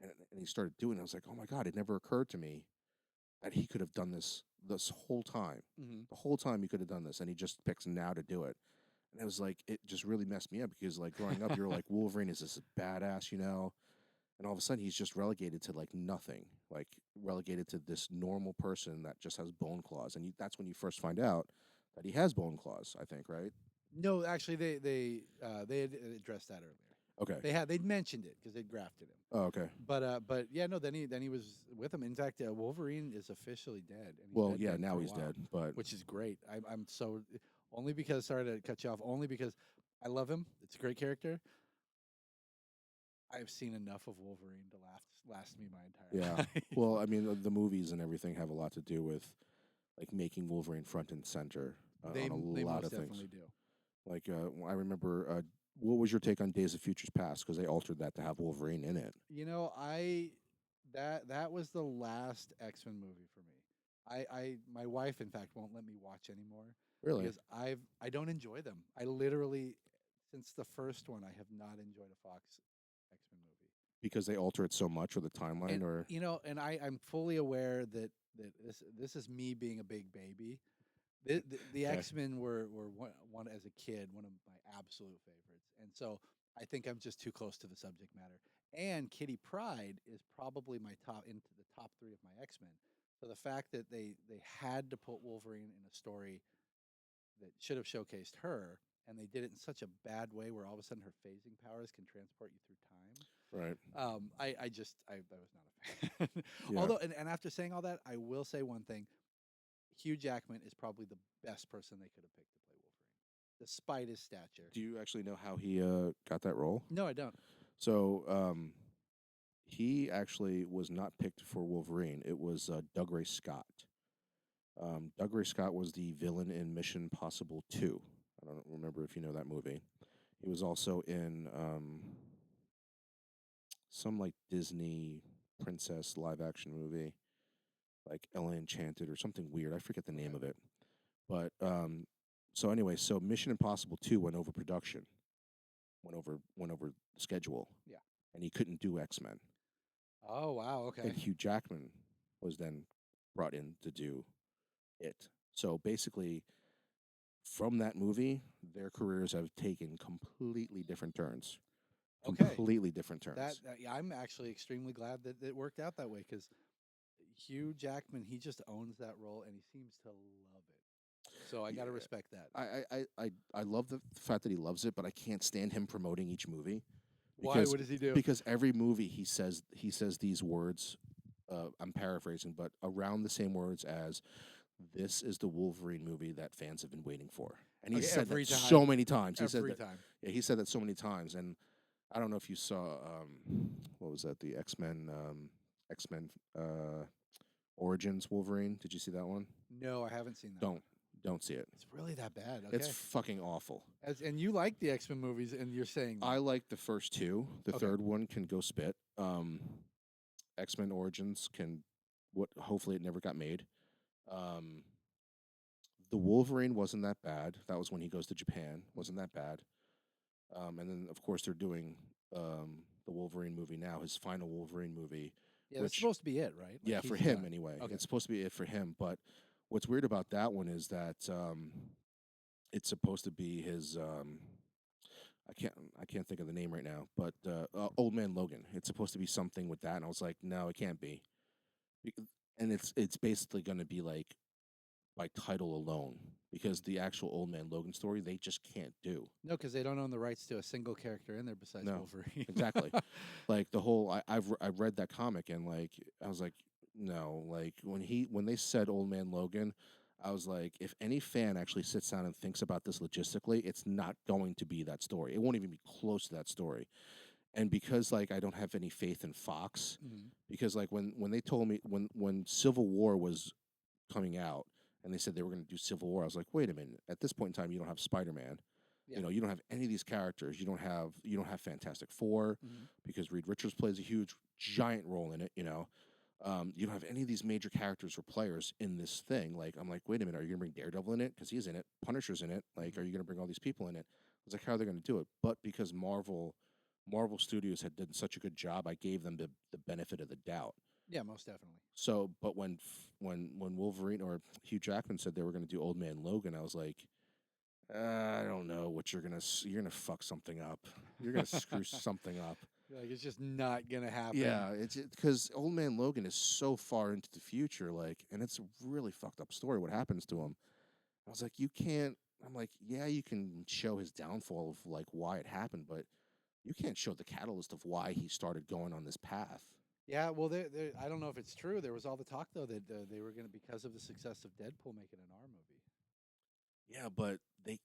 S2: And he started doing it. I was like, "Oh my god!" It never occurred to me that he could have done this whole time.
S3: Mm-hmm.
S2: The whole time he could have done this, and he just picks now to do it. And it was like, it just really messed me up because, like, growing up, you're like, Wolverine is this badass, and all of a sudden he's just relegated to like nothing, like relegated to this normal person that just has bone claws, and that's when you first find out that he has bone claws. I think, right?
S3: No, actually, they had addressed that earlier.
S2: Okay.
S3: They'd mentioned it because they'd grafted him.
S2: Oh, okay.
S3: But yeah, no. Then he was with him. In fact, Wolverine is officially dead. And he's
S2: Well,
S3: been
S2: yeah,
S3: dead
S2: now
S3: for a
S2: he's
S3: while,
S2: dead, but
S3: which is great. I'm so only because sorry to cut you off. Only because I love him. It's a great character. I've seen enough of Wolverine to last me my entire
S2: yeah.
S3: life.
S2: Well, I mean, the movies and everything have a lot to do with like making Wolverine front and center
S3: they
S2: on a
S3: they
S2: lot
S3: most
S2: of things.
S3: definitely do.
S2: Like, I remember. What was your take on Days of Futures Past? Because they altered that to have Wolverine in it.
S3: That was the last X-Men movie for me. My wife in fact won't let me watch anymore
S2: Really?
S3: because I don't enjoy them. I literally Since the first one, I have not enjoyed a Fox X-Men movie.
S2: because they alter it so much, or the timeline,
S3: And
S2: or
S3: and I'm fully aware that this is me being a big baby. The
S2: okay.
S3: X-Men were one as a kid, one of my absolute favorites, and so I think I'm just too close to the subject matter. And Kitty Pryde is probably my top into the top 3 of my X-Men. So the fact that they had to put Wolverine in a story that should have showcased her, and they did it in such a bad way where all of a sudden her phasing powers can transport you through time.
S2: Right.
S3: I was not a fan.
S2: Yeah.
S3: Although, and after saying all that, I will say one thing: Hugh Jackman is probably the best person they could have picked to play Wolverine, despite his stature.
S2: Do you actually know how he got that role?
S3: No, I don't.
S2: So he actually was not picked for Wolverine. It was Doug Ray Scott. Doug Ray Scott was the villain in Mission Possible 2. I don't remember if you know that movie. He was also in some like Disney princess live action movie, like Ella Enchanted or something weird. I forget the name
S3: Okay.
S2: of it. But so anyway, so Mission Impossible 2 went over production, went over schedule.
S3: Yeah.
S2: And he couldn't do X-Men.
S3: Oh wow. Okay.
S2: And Hugh Jackman was then brought in to do it. So basically, from that movie, their careers have taken completely different turns.
S3: Okay.
S2: Completely different turns.
S3: Yeah, I'm actually extremely glad that it worked out that way because Hugh Jackman, he just owns that role and he seems to love it. So I got to
S2: Yeah.
S3: respect that.
S2: I love the fact that he loves it, but I can't stand him promoting each movie.
S3: Why? What does he do?
S2: Because every movie he says these words. I'm paraphrasing, but around the same words as "This is the Wolverine movie that fans have been waiting for," and he
S3: Okay,
S2: said that
S3: every
S2: so
S3: time.
S2: many times. He said
S3: Every
S2: that.
S3: time.
S2: Yeah, he said that so many times, and I don't know if you saw what was that? The X-Men Origins Wolverine. Did you see that one?
S3: No, I haven't seen that.
S2: Don't see it.
S3: It's really that bad. Okay.
S2: It's fucking awful.
S3: And you like the X-Men movies, and you're saying that.
S2: I like the first two. The
S3: Okay.
S2: third one can go spit. X-Men Origins can hopefully it never got made. The Wolverine wasn't that bad. That was when he goes to Japan. Wasn't that bad. And then of course they're doing the Wolverine movie now, his final Wolverine movie.
S3: Yeah, that's supposed to be it, right? Like
S2: Yeah, for
S3: he's
S2: him
S3: done.
S2: anyway.
S3: Okay.
S2: It's supposed to be it for him. But what's weird about that one is that it's supposed to be his. I can't think of the name right now, but Old Man Logan. It's supposed to be something with that, and I was like, no, it can't be. And it's basically going to be like by title alone because the actual Old Man Logan story they just can't do.
S3: No, because they don't own the rights to a single character in there besides
S2: No,
S3: Wolverine.
S2: exactly. Like the whole I've read that comic and like I was like no, like when they said Old Man Logan, I was like if any fan actually sits down and thinks about this logistically, it's not going to be that story. It won't even be close to that story. And because like I don't have any faith in Fox, because like when they told me when Civil War was coming out and they said they were going to do Civil War, I was like, wait a minute. At this point in time, you don't have Spider-Man.
S3: Yeah.
S2: You know, you don't have any of these characters. You don't have Fantastic Four because Reed Richards plays a huge giant role in it. You know, you don't have any of these major characters or players in this thing. Like I'm like, wait a minute, are you going to bring Daredevil in it because he's in it? Punisher's in it. Like, are you going to bring all these people in it? I was like, how are they going to do it? But because Marvel Studios had done such a good job, I gave them the benefit of the doubt.
S3: Yeah, most definitely.
S2: So, but when Wolverine or Hugh Jackman said they were going to do Old Man Logan, I was like, I don't know what you're gonna fuck something up. You're gonna screw something up.
S3: Like it's just not gonna happen.
S2: Yeah, it's because Old Man Logan is so far into the future, like, and it's a really fucked up story. What happens to him? I was like, you can't. I'm like, yeah, you can show his downfall of like why it happened, but you can't show the catalyst of why he started going on this path.
S3: Yeah, well, I don't know if it's true. There was all the talk though that they were going to, because of the success of Deadpool, make it an R movie.
S2: Yeah, but they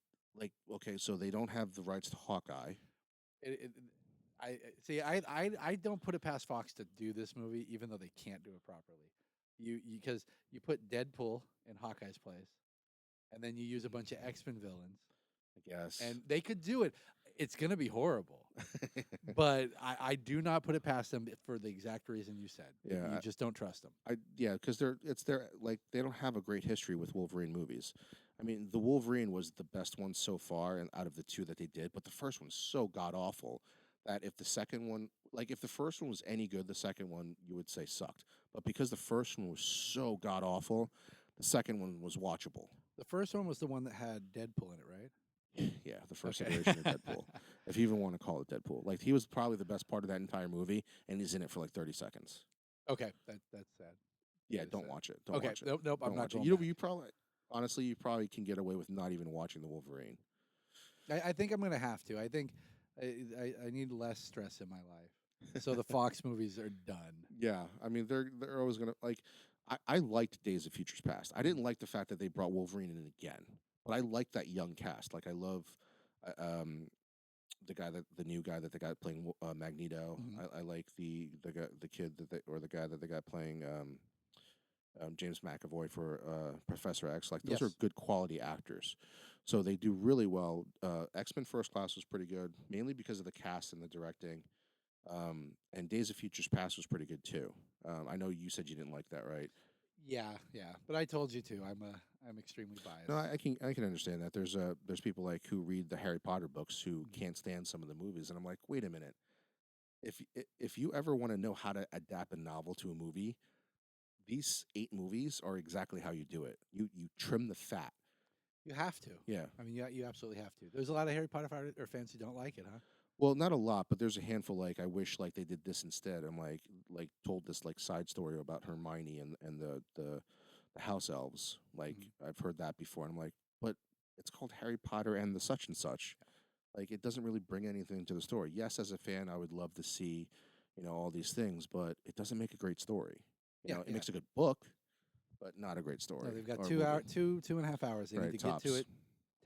S2: okay, so they don't have the rights to Hawkeye.
S3: I see. I don't put it past Fox to do this movie, even though they can't do it properly. Because you put Deadpool in Hawkeye's place, and then you use a bunch of X-Men villains,
S2: I guess.
S3: and they could do it. It's gonna be horrible. But I do not put it past them for the exact reason you said.
S2: Yeah,
S3: You just don't trust them.
S2: yeah, because they're like they don't have a great history with Wolverine movies. I mean, the Wolverine was the best one so far, and out of the two that they did, but the first one's so god awful that if the second one, like if the first one was any good, the second one you would say sucked. But because the first one was so god awful, the second one was watchable.
S3: The first one was the one that had Deadpool in it, right?
S2: Yeah, the first
S3: Okay.
S2: iteration of Deadpool, if you even want to call it Deadpool, like he was probably the best part of that entire movie, and he's in it for like 30 seconds.
S3: Okay, that's sad.
S2: Yeah,
S3: That is
S2: don't
S3: sad.
S2: watch it. Don't
S3: Okay,
S2: watch it.
S3: nope, I'm
S2: Don't
S3: not
S2: watch it.
S3: going
S2: You know,
S3: back.
S2: you probably, honestly, you probably can get away with not even watching the Wolverine.
S3: I think I'm gonna have to. I think I need less stress in my life. So the Fox movies are done.
S2: Yeah, I mean they're always gonna like. I liked Days of Futures Past. I didn't like the fact that they brought Wolverine in again, but I like that young cast. Like I love, the new guy that they got playing Magneto.
S3: Mhm.
S2: I like the kid the guy that they got playing James McAvoy for Professor X. Like those are
S3: Yes.
S2: good quality actors, so they do really well. X-Men First Class was pretty good, mainly because of the cast and the directing. And Days of Futures Past was pretty good too. I know you said you didn't like that, right?
S3: Yeah. But I told you to. I'm extremely biased.
S2: No, I can understand that. There's people like who read the Harry Potter books who can't stand some of the movies, and I'm like, wait a minute. If you ever want to know how to adapt a novel to a movie, these 8 movies are exactly how you do it. You trim the fat.
S3: You have to.
S2: Yeah.
S3: I mean, you absolutely have to. There's a lot of Harry Potter fans who don't like it, huh?
S2: Well, not a lot, but there's a handful. Like I wish like they did this instead. I'm like told this like side story about Hermione and the house elves. Like
S3: Mhm.
S2: I've heard that before. And I'm like, but it's called Harry Potter and the such and such. Like it doesn't really bring anything to the story. Yes, as a fan, I would love to see, all these things, but it doesn't make a great story.
S3: Yeah,
S2: It
S3: yeah.
S2: makes a good book, but not a great story.
S3: No, they've got
S2: or
S3: 2 hour,
S2: movie.
S3: 2.5 hours. They need
S2: Right,
S3: to get to
S2: tops.
S3: it,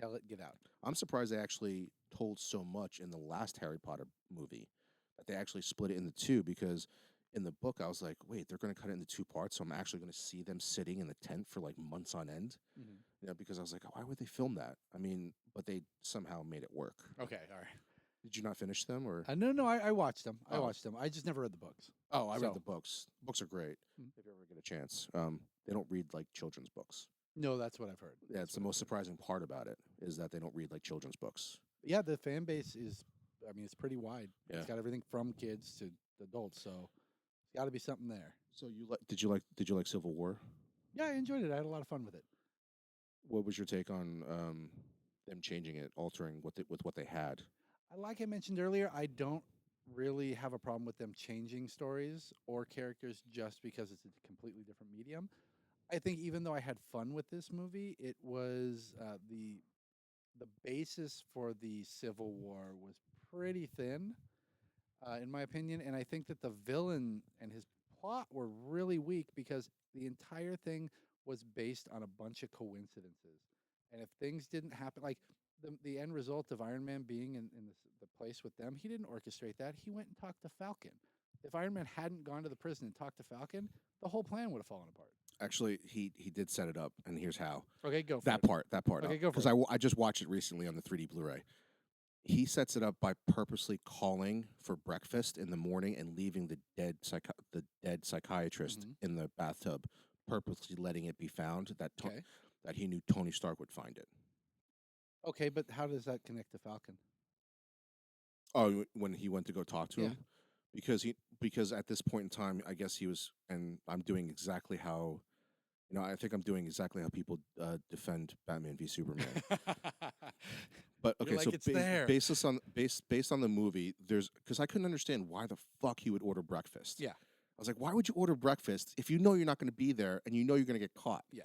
S3: tell it, get out.
S2: I'm surprised they actually told so much in the last Harry Potter movie that they actually split it into two because in the book I was like, wait, they're going to cut it into 2 parts, so I'm actually going to see them sitting in the tent for like months on end. Because I was like, why would they film that? I mean, but they somehow made it work.
S3: Okay, all right.
S2: Did you not finish them or?
S3: No, I watched them. I
S2: Oh.
S3: watched them. I just never read the books.
S2: Oh, I read
S3: So-
S2: the books. Books are great.
S3: Mm.
S2: If you ever get a chance, they don't read like children's books.
S3: No, that's what I've heard.
S2: Yeah, it's the most surprising part about it is that they don't read like children's books.
S3: Yeah, the fan base is, I mean, it's pretty wide.
S2: Yeah.
S3: It's got everything from kids to adults, so it's got to be something there.
S2: So did you like Civil War?
S3: Yeah, I enjoyed it. I had a lot of fun with it.
S2: What was your take on them changing it, altering with what they had?
S3: Like I mentioned earlier, I don't really have a problem with them changing stories or characters just because it's a completely different medium. I think even though I had fun with this movie, it was the basis for the Civil War was pretty thin, in my opinion, and I think that the villain and his plot were really weak because the entire thing was based on a bunch of coincidences, and if things didn't happen, like the end result of Iron Man being in the place with them, he didn't orchestrate that. He went and talked to Falcon. If Iron Man hadn't gone to the prison and talked to Falcon, the whole plan would have fallen apart.
S2: Actually, he did set it up, and here's how.
S3: Okay, go for
S2: That
S3: it.
S2: part.
S3: Okay, go for
S2: Because I just watched it recently on the 3D Blu-ray. He sets it up by purposely calling for breakfast in the morning and leaving the dead psychiatrist
S3: Mhm.
S2: in the bathtub, purposely letting it be found
S3: Okay.
S2: that he knew Tony Stark would find it.
S3: Okay, but how does that connect to Falcon?
S2: Oh, when he went to go talk to
S3: Yeah.
S2: him, because at this point in time, I guess he was, and I'm doing exactly how, I think I'm doing exactly how people defend Batman v Superman. But
S3: You're
S2: okay,
S3: like,
S2: so
S3: "It's there."
S2: based on the movie, because I couldn't understand why the fuck he would order breakfast.
S3: Yeah.
S2: I was like, why would you order breakfast if you know you're not going to be there and you know you're going to get caught?
S3: Yeah.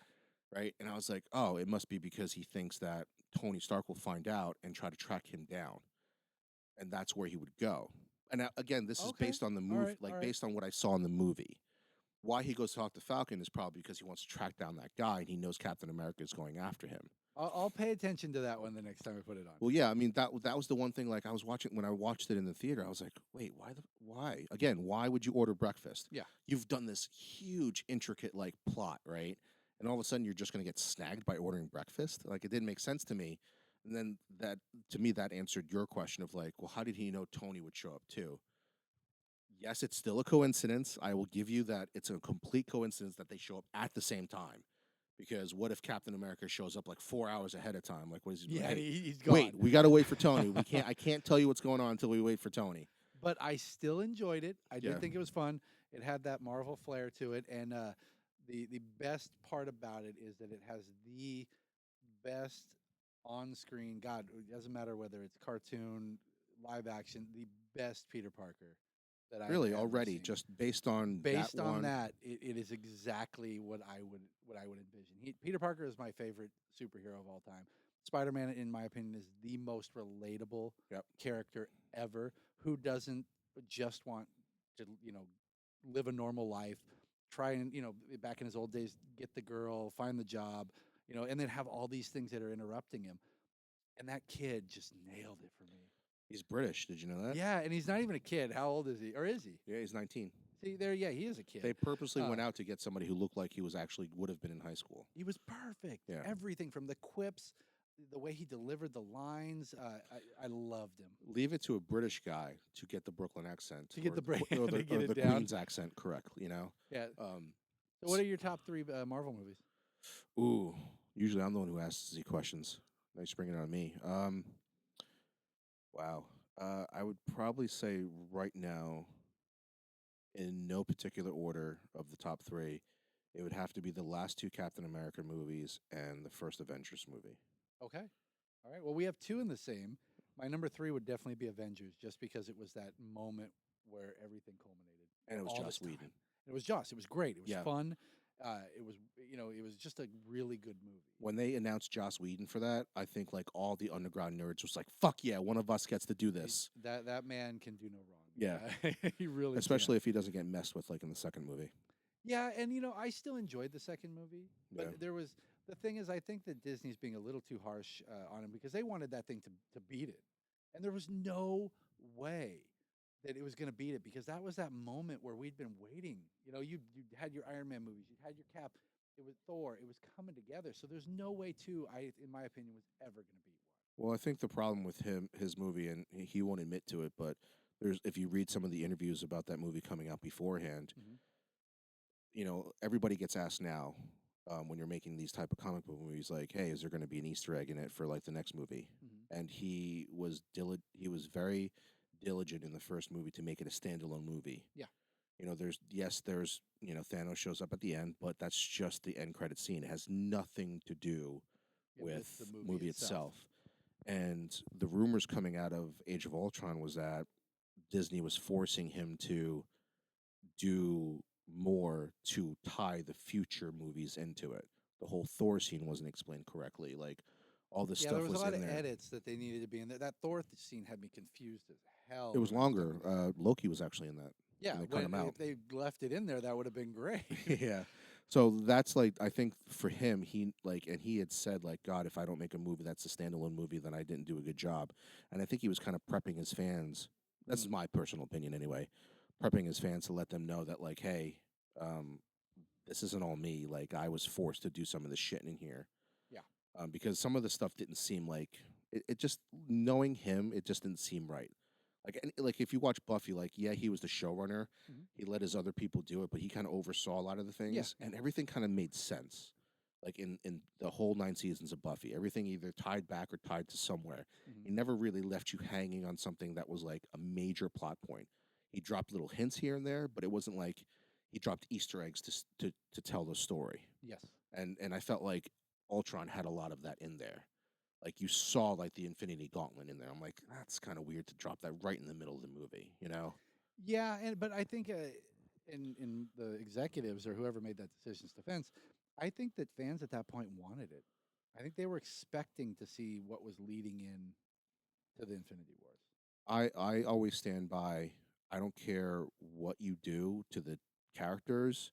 S2: Right. And I was like, oh, it must be because he thinks that Tony Stark will find out and try to track him down, and that's where he would go. And again, this is
S3: Okay.
S2: based on the
S3: All
S2: movie,
S3: right, all right.
S2: based on what I saw in the movie. Why he goes to talk to Falcon is probably because he wants to track down that guy, and he knows Captain America is going after him.
S3: I'll pay attention to that one the next time I put it on.
S2: Well, yeah, I mean that was the one thing. Like I was watching when I watched it in the theater, I was like, wait, why again? Why would you order breakfast?
S3: Yeah.
S2: You've done this huge, intricate like plot, right? And all of a sudden, you're just going to get snagged by ordering breakfast. Like it didn't make sense to me. And then that, to me, that answered your question of like, well, how did he know Tony would show up too? Yes, it's still a coincidence. I will give you that it's a complete coincidence that they show up at the same time. Because what if Captain America shows up like 4 hours ahead of time? Like, what is he doing?
S3: Yeah,
S2: Hey,
S3: he's
S2: wait,
S3: gone.
S2: we got to wait for Tony. We can't. I can't tell you what's going on until we wait for Tony.
S3: But I still enjoyed it. I
S2: Yeah.
S3: did think it was fun. It had that Marvel flair to it, and the best part about it is that it has the best on screen. God, it doesn't matter whether it's cartoon, live action, the best Peter Parker that I've
S2: Really,
S3: ever
S2: already,
S3: seen.
S2: just based on
S3: Based
S2: that
S3: on
S2: one.
S3: that, it is exactly what I would envision. Peter Parker is my favorite superhero of all time. Spider-Man, in my opinion, is the most relatable
S2: Yep.
S3: character ever. Who doesn't just want to, live a normal life, try and, back in his old days, get the girl, find the job, and then have all these things that are interrupting him. And that kid just nailed it for me.
S2: He's British. Did you know that?
S3: Yeah, and he's not even a kid. How old is he? Or is he?
S2: Yeah, he's 19.
S3: See there, yeah, he is a kid.
S2: They purposely went
S3: Uh,
S2: out to get somebody who looked like he was actually would have been in high school.
S3: He was perfect.
S2: Yeah.
S3: Everything from the quips, the way he delivered the lines. I loved him.
S2: Leave it to a British guy to get the Brooklyn accent,
S3: To get
S2: or
S3: the Bra-
S2: or
S3: to
S2: the,
S3: get
S2: or
S3: it
S2: the
S3: down.
S2: Queen's accent correct. You know.
S3: Yeah.
S2: Um,
S3: So what are your top three Marvel movies?
S2: ooh, usually I'm the one who asks the questions. Nice bringing it on me. Wow. I would probably say right now, in no particular order of the top three, it would have to be the last two Captain America movies and the first Avengers movie.
S3: Okay. All right. Well, we have two in the same. My number three would definitely be Avengers, just because it was that moment where everything culminated.
S2: And it was
S3: all
S2: Joss
S3: this time.
S2: Whedon.
S3: It was Joss. It was great. It was
S2: Yeah.
S3: fun. It was, it was just a really good movie.
S2: When they announced Joss Whedon for that, I think like all the underground nerds was like, "Fuck yeah, one of us gets to do this."
S3: That man can do no wrong.
S2: Yeah.
S3: He really
S2: Especially
S3: can.
S2: if he doesn't get messed with like in the second movie.
S3: Yeah, and I still enjoyed the second movie, but
S2: Yeah.
S3: there was the thing is I think that Disney's being a little too harsh on him, because they wanted that thing to beat it, and there was no way that it was going to beat it, because that was that moment where we'd been waiting. You had your Iron Man movies, you had your Cap, it was Thor, it was coming together. So there's no way in my opinion, was ever going to beat one.
S2: Well, I think the problem with his movie, and he won't admit to it, but if you read some of the interviews about that movie coming out beforehand,
S3: Mhm.
S2: Everybody gets asked now, when you're making these type of comic book movies, like, hey, is there going to be an Easter egg in it for like the next movie?
S3: Mhm.
S2: And he was very diligent in the first movie to make it a standalone movie.
S3: Yeah.
S2: There's Thanos shows up at the end, but that's just the end credit scene. It has nothing to do
S3: Yeah,
S2: with
S3: the
S2: the
S3: movie
S2: movie
S3: itself.
S2: itself. And the rumors coming out of Age of Ultron was that Disney was forcing him to do more to tie the future movies into it. The whole Thor scene wasn't explained correctly. Like all this
S3: Yeah,
S2: stuff
S3: there was
S2: was
S3: a lot
S2: in
S3: of
S2: there.
S3: edits that they needed to be in there. That Thor scene had me confused as hell.
S2: It was
S3: the rest of
S2: longer. Loki was actually in that.
S3: Yeah,
S2: they cut him out.
S3: if they left it in there, that would have been great.
S2: Yeah. So that's like, I think for him, he had said like, God, if I don't make a movie that's a standalone movie, then I didn't do a good job. And I think he was kind of prepping his fans. That's
S3: Mm.
S2: my personal opinion anyway. Prepping his fans to let them know that like, hey, um, this isn't all me. Like I was forced to do some of the shit in here.
S3: Yeah.
S2: Because some of the stuff didn't seem like it just, knowing him, it just didn't seem right. Like if you watch Buffy, like yeah, he was the showrunner.
S3: Mhm.
S2: He let his other people do it, but he kind of oversaw a lot of the things, and everything kind of made sense. Like in the whole 9 seasons of Buffy, everything either tied back or tied to somewhere.
S3: Mhm.
S2: He never really left you hanging on something that was like a major plot point. He dropped little hints here and there, but it wasn't like he dropped Easter eggs to tell the story.
S3: Yes.
S2: And I felt like Ultron had a lot of that in there. Like you saw like the Infinity Gauntlet in there. I'm like, that's kind of weird to drop that right in the middle of the movie, you know?
S3: Yeah, but I think in the executives or whoever made that decision's defense, I think that fans at that point wanted it. I think they were expecting to see what was leading in to the Infinity Wars.
S2: I always stand by, I don't care what you do to the characters,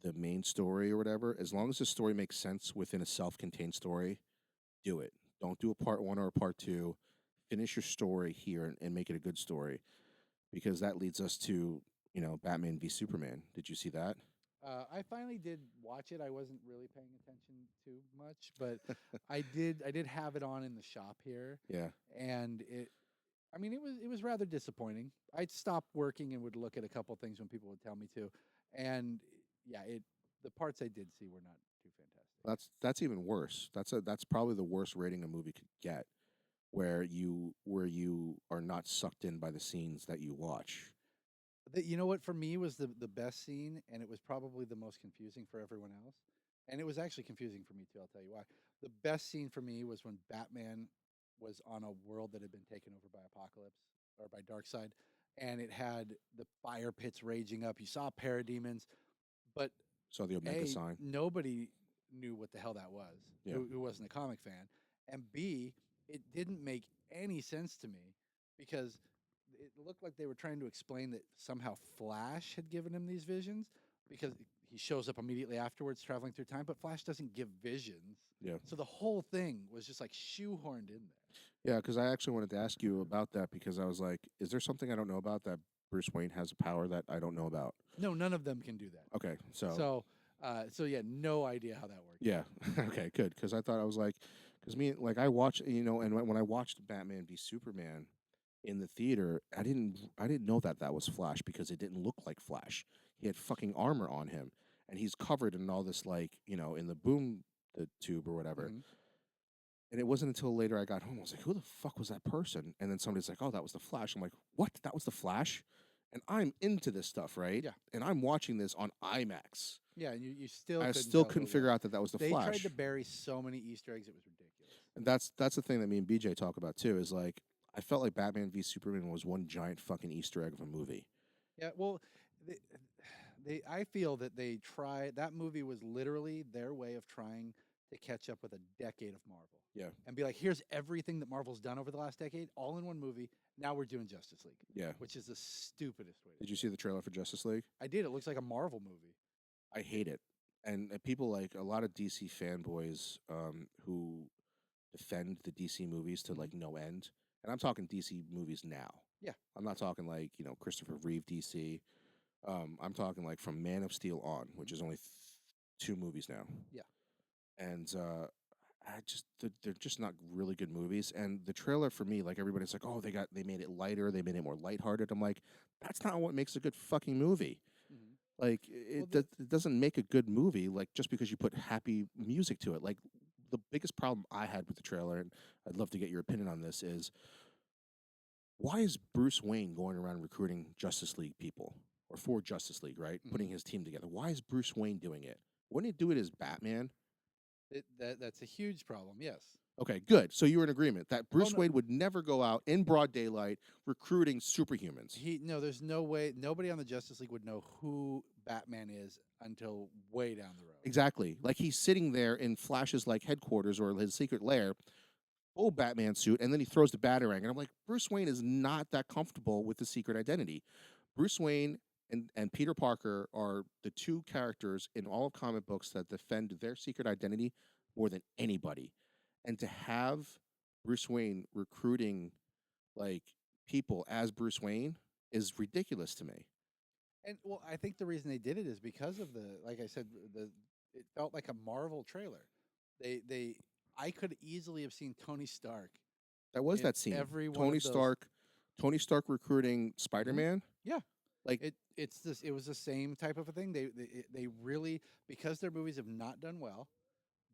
S2: the main story or whatever, as long as the story makes sense within a self-contained story, do it. Don't do a part one or a part two. Finish your story here and make it a good story, because that leads us to, Batman v Superman. Did you see that?
S3: I finally did watch it. I wasn't really paying attention too much, but I did have it on in the shop here,
S2: Yeah.
S3: and I mean, it was rather disappointing. I'd stop working and would look at a couple things when people would tell me to, and yeah, the parts I did see were not too fantastic.
S2: That's even worse. That's probably the worst rating a movie could get, where you are not sucked in by the scenes that you watch.
S3: You know what for me was the best scene, and it was probably the most confusing for everyone else, and it was actually confusing for me too. I'll tell you why. The best scene for me was when Batman was on a world that had been taken over by Apocalypse or by Darkseid, and it had the fire pits raging up. You saw parademons, but
S2: So the Omega
S3: A,
S2: sign.
S3: nobody knew what the hell that was,
S2: Yeah.
S3: who wasn't a comic fan. And B, it didn't make any sense to me because it looked like they were trying to explain that somehow Flash had given him these visions because he shows up immediately afterwards traveling through time, but Flash doesn't give visions.
S2: Yeah.
S3: So the whole thing was just like shoehorned in there.
S2: Yeah, because I actually wanted to ask you about that because I was like, is there something I don't know about that Bruce Wayne has a power that I don't know about?
S3: No, none of them can do that.
S2: Okay, so
S3: So yeah, no idea how that works.
S2: yeah, okay, good. Because I thought I was like, because me like I watched, and when I watched Batman v Superman in the theater, I didn't know that that was Flash because it didn't look like Flash. He had fucking armor on him, and he's covered in all this like in the boom the tube or whatever.
S3: Mhm.
S2: And it wasn't until later I got home. I was like, "Who the fuck was that person?" And then somebody's like, "Oh, that was the Flash." I'm like, "What? That was the Flash?" And I'm into this stuff, right?
S3: Yeah.
S2: And I'm watching this on IMAX.
S3: Yeah, and you still
S2: I
S3: couldn't
S2: still
S3: tell who
S2: couldn't
S3: it
S2: figure
S3: was.
S2: out that that was the
S3: They
S2: Flash.
S3: tried to bury so many Easter eggs; it was ridiculous.
S2: And that's the thing that me and BJ talk about too. Is like I felt like Batman v Superman was one giant fucking Easter egg of a movie.
S3: Yeah, well, they, I feel that they tried. That movie was literally their way of trying to catch up with a decade of Marvel.
S2: Yeah.
S3: And be like, here's everything that Marvel's done over the last decade, all in one movie. Now we're doing Justice League.
S2: Yeah.
S3: Which is the stupidest way.
S2: Did you see the trailer for Justice League?
S3: I did. It looks like a Marvel movie.
S2: I hate it. And people like a lot of DC fanboys who defend the DC movies to like no end. And I'm talking DC movies now.
S3: Yeah.
S2: I'm not talking like, Christopher Reeve DC. I'm talking like from Man of Steel on, which is only 2 movies now.
S3: Yeah.
S2: And they're just not really good movies. And the trailer for me, like everybody's like, oh, they made it lighter, they made it more lighthearted. I'm like, that's not what makes a good fucking movie.
S3: Mhm.
S2: Like it doesn't make a good movie like just because you put happy music to it. Like the biggest problem I had with the trailer, and I'd love to get your opinion on this, is why is Bruce Wayne going around recruiting Justice League people or for Justice League, right?
S3: Mhm.
S2: Putting his team together. Why is Bruce Wayne doing it? Wouldn't he do it as Batman?
S3: That's a huge problem. Yes.
S2: Okay, good. So you were in agreement that Bruce
S3: no.
S2: Wayne would never go out in broad daylight recruiting superhumans.
S3: There's no way. Nobody on the Justice League would know who Batman is until way down the road.
S2: Exactly. Like he's sitting there in Flash's like headquarters or his secret lair, full Batman suit, and then he throws the batarang. And I'm like, Bruce Wayne is not that comfortable with the secret identity. Bruce Wayne and Peter Parker are the 2 characters in all of comic books that defend their secret identity more than anybody. And to have Bruce Wayne recruiting like people as Bruce Wayne is ridiculous to me.
S3: And well, I think the reason they did it is because of like I said, it felt like a Marvel trailer. I could easily have seen Tony Stark.
S2: That was
S3: in
S2: that scene.
S3: every one
S2: Tony
S3: of those-
S2: Stark, Tony Stark recruiting Spider-Man.
S3: Yeah.
S2: Like
S3: It was the same type of a thing. They really, because their movies have not done well,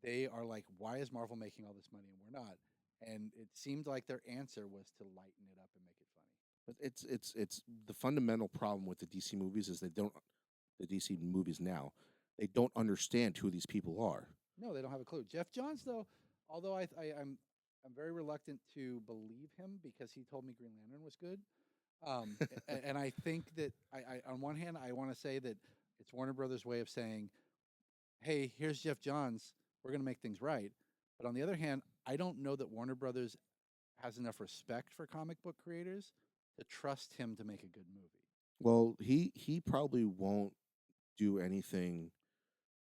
S3: they are like, why is Marvel making all this money and we're not? And it seemed like their answer was to lighten it up and make it funny.
S2: but it's the fundamental problem with the DC movies is the DC movies now, they don't understand who these people are.
S3: No, they don't have a clue. Jeff Johns, though, although I'm very reluctant to believe him because he told me Green Lantern was good. And I think that I on one hand I want to say that it's Warner Brothers' way of saying, "Hey, here's Jeff Johns. We're going to make things right." But on the other hand, I don't know that Warner Brothers has enough respect for comic book creators to trust him to make a good movie.
S2: Well, he probably won't do anything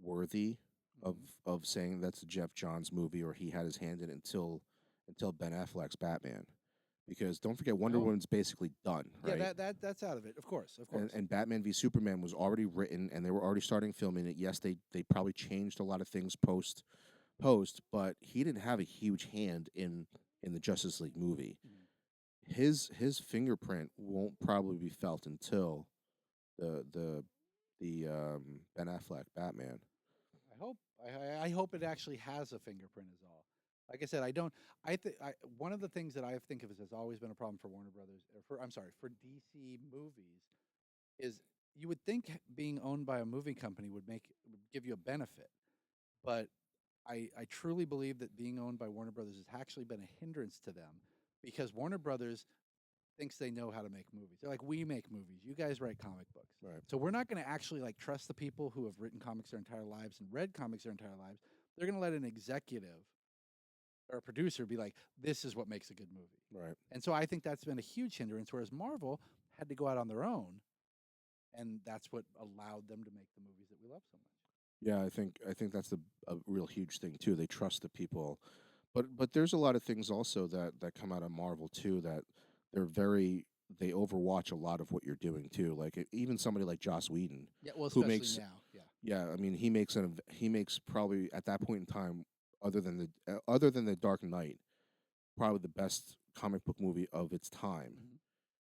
S2: worthy of
S3: Mhm.
S2: of saying that's a Jeff Johns movie or he had his hand in it until Ben Affleck's Batman. because don't forget Wonder
S3: Oh,
S2: Woman's basically done,
S3: yeah,
S2: right?
S3: that's out of it. Of course, of course.
S2: And Batman v Superman was already written, and they were already starting filming it. Yes, they probably changed a lot of things post, but he didn't have a huge hand in the Justice League movie.
S3: Mhm.
S2: His fingerprint won't probably be felt until the the the Ben Affleck Batman.
S3: I hope I hope it actually has a fingerprint is all. Like I said, I don't. I think one of the things that I think of as has always been a problem for Warner Brothers, or for I'm sorry, for DC movies, is you would think being owned by a movie company would give you a benefit, but I truly believe that being owned by Warner Brothers has actually been a hindrance to them because Warner Brothers thinks they know how to make movies. They're like, we make movies. You guys write comic books.
S2: Right.
S3: So we're not going to actually like trust the people who have written comics their entire lives and read comics their entire lives. They're going to let an executive or a producer be like, this is what makes a good movie.
S2: Right.
S3: And so I think that's been a huge hindrance, whereas Marvel had to go out on their own. And that's what allowed them to make the movies that we love so much.
S2: Yeah, I think that's a real huge thing too. They trust the people, but there's a lot of things also that come out of Marvel too that they're very they overwatch a lot of what you're doing too. Like even somebody like Joss Whedon,
S3: Yeah, well,
S2: who
S3: especially
S2: makes
S3: now. Yeah.
S2: yeah, I mean he makes probably at that point in time other than the Dark Knight, probably the best comic book movie of its time.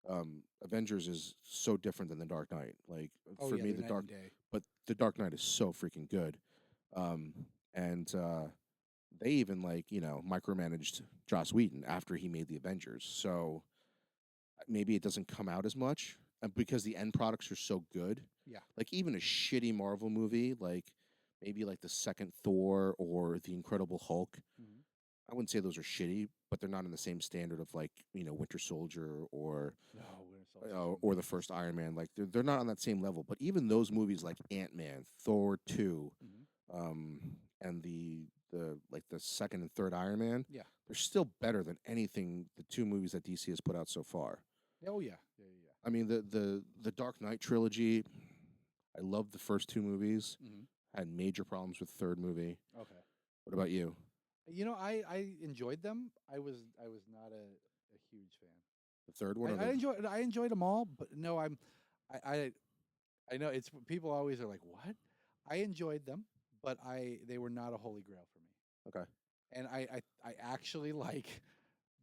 S3: Mhm.
S2: Avengers is so different than the Dark Knight. Like
S3: Oh,
S2: for
S3: yeah,
S2: me,
S3: they're night and day.
S2: but the Dark Knight is so freaking good. Um, and they even like micromanaged Joss Whedon after he made the Avengers. So maybe it doesn't come out as much because the end products are so good.
S3: Yeah.
S2: Like even a shitty Marvel movie, like maybe like the second Thor or the Incredible Hulk.
S3: Mhm.
S2: I wouldn't say those are shitty, but they're not in the same standard of like Winter Soldier
S3: No, Winter Soldier's
S2: or the
S3: amazing.
S2: first Iron Man. Like they're not on that same level. But even those movies like Ant-Man, Thor 2,
S3: Mhm.
S2: and the second and third Iron Man,
S3: Yeah.
S2: they're still better than anything the two movies that DC has put out so far.
S3: Oh, yeah. Yeah, yeah,
S2: I mean the Dark Knight trilogy, I loved the first two movies.
S3: yeah. Mhm.
S2: Had major problems with the third movie.
S3: Okay.
S2: What about you?
S3: I enjoyed them. I was not a huge fan.
S2: The third one
S3: I,
S2: or
S3: I
S2: the
S3: enjoyed I enjoyed them all, but no, I I know it's people always are like, "What?" I enjoyed them, but I they were not a holy grail for me.
S2: okay?
S3: And I actually like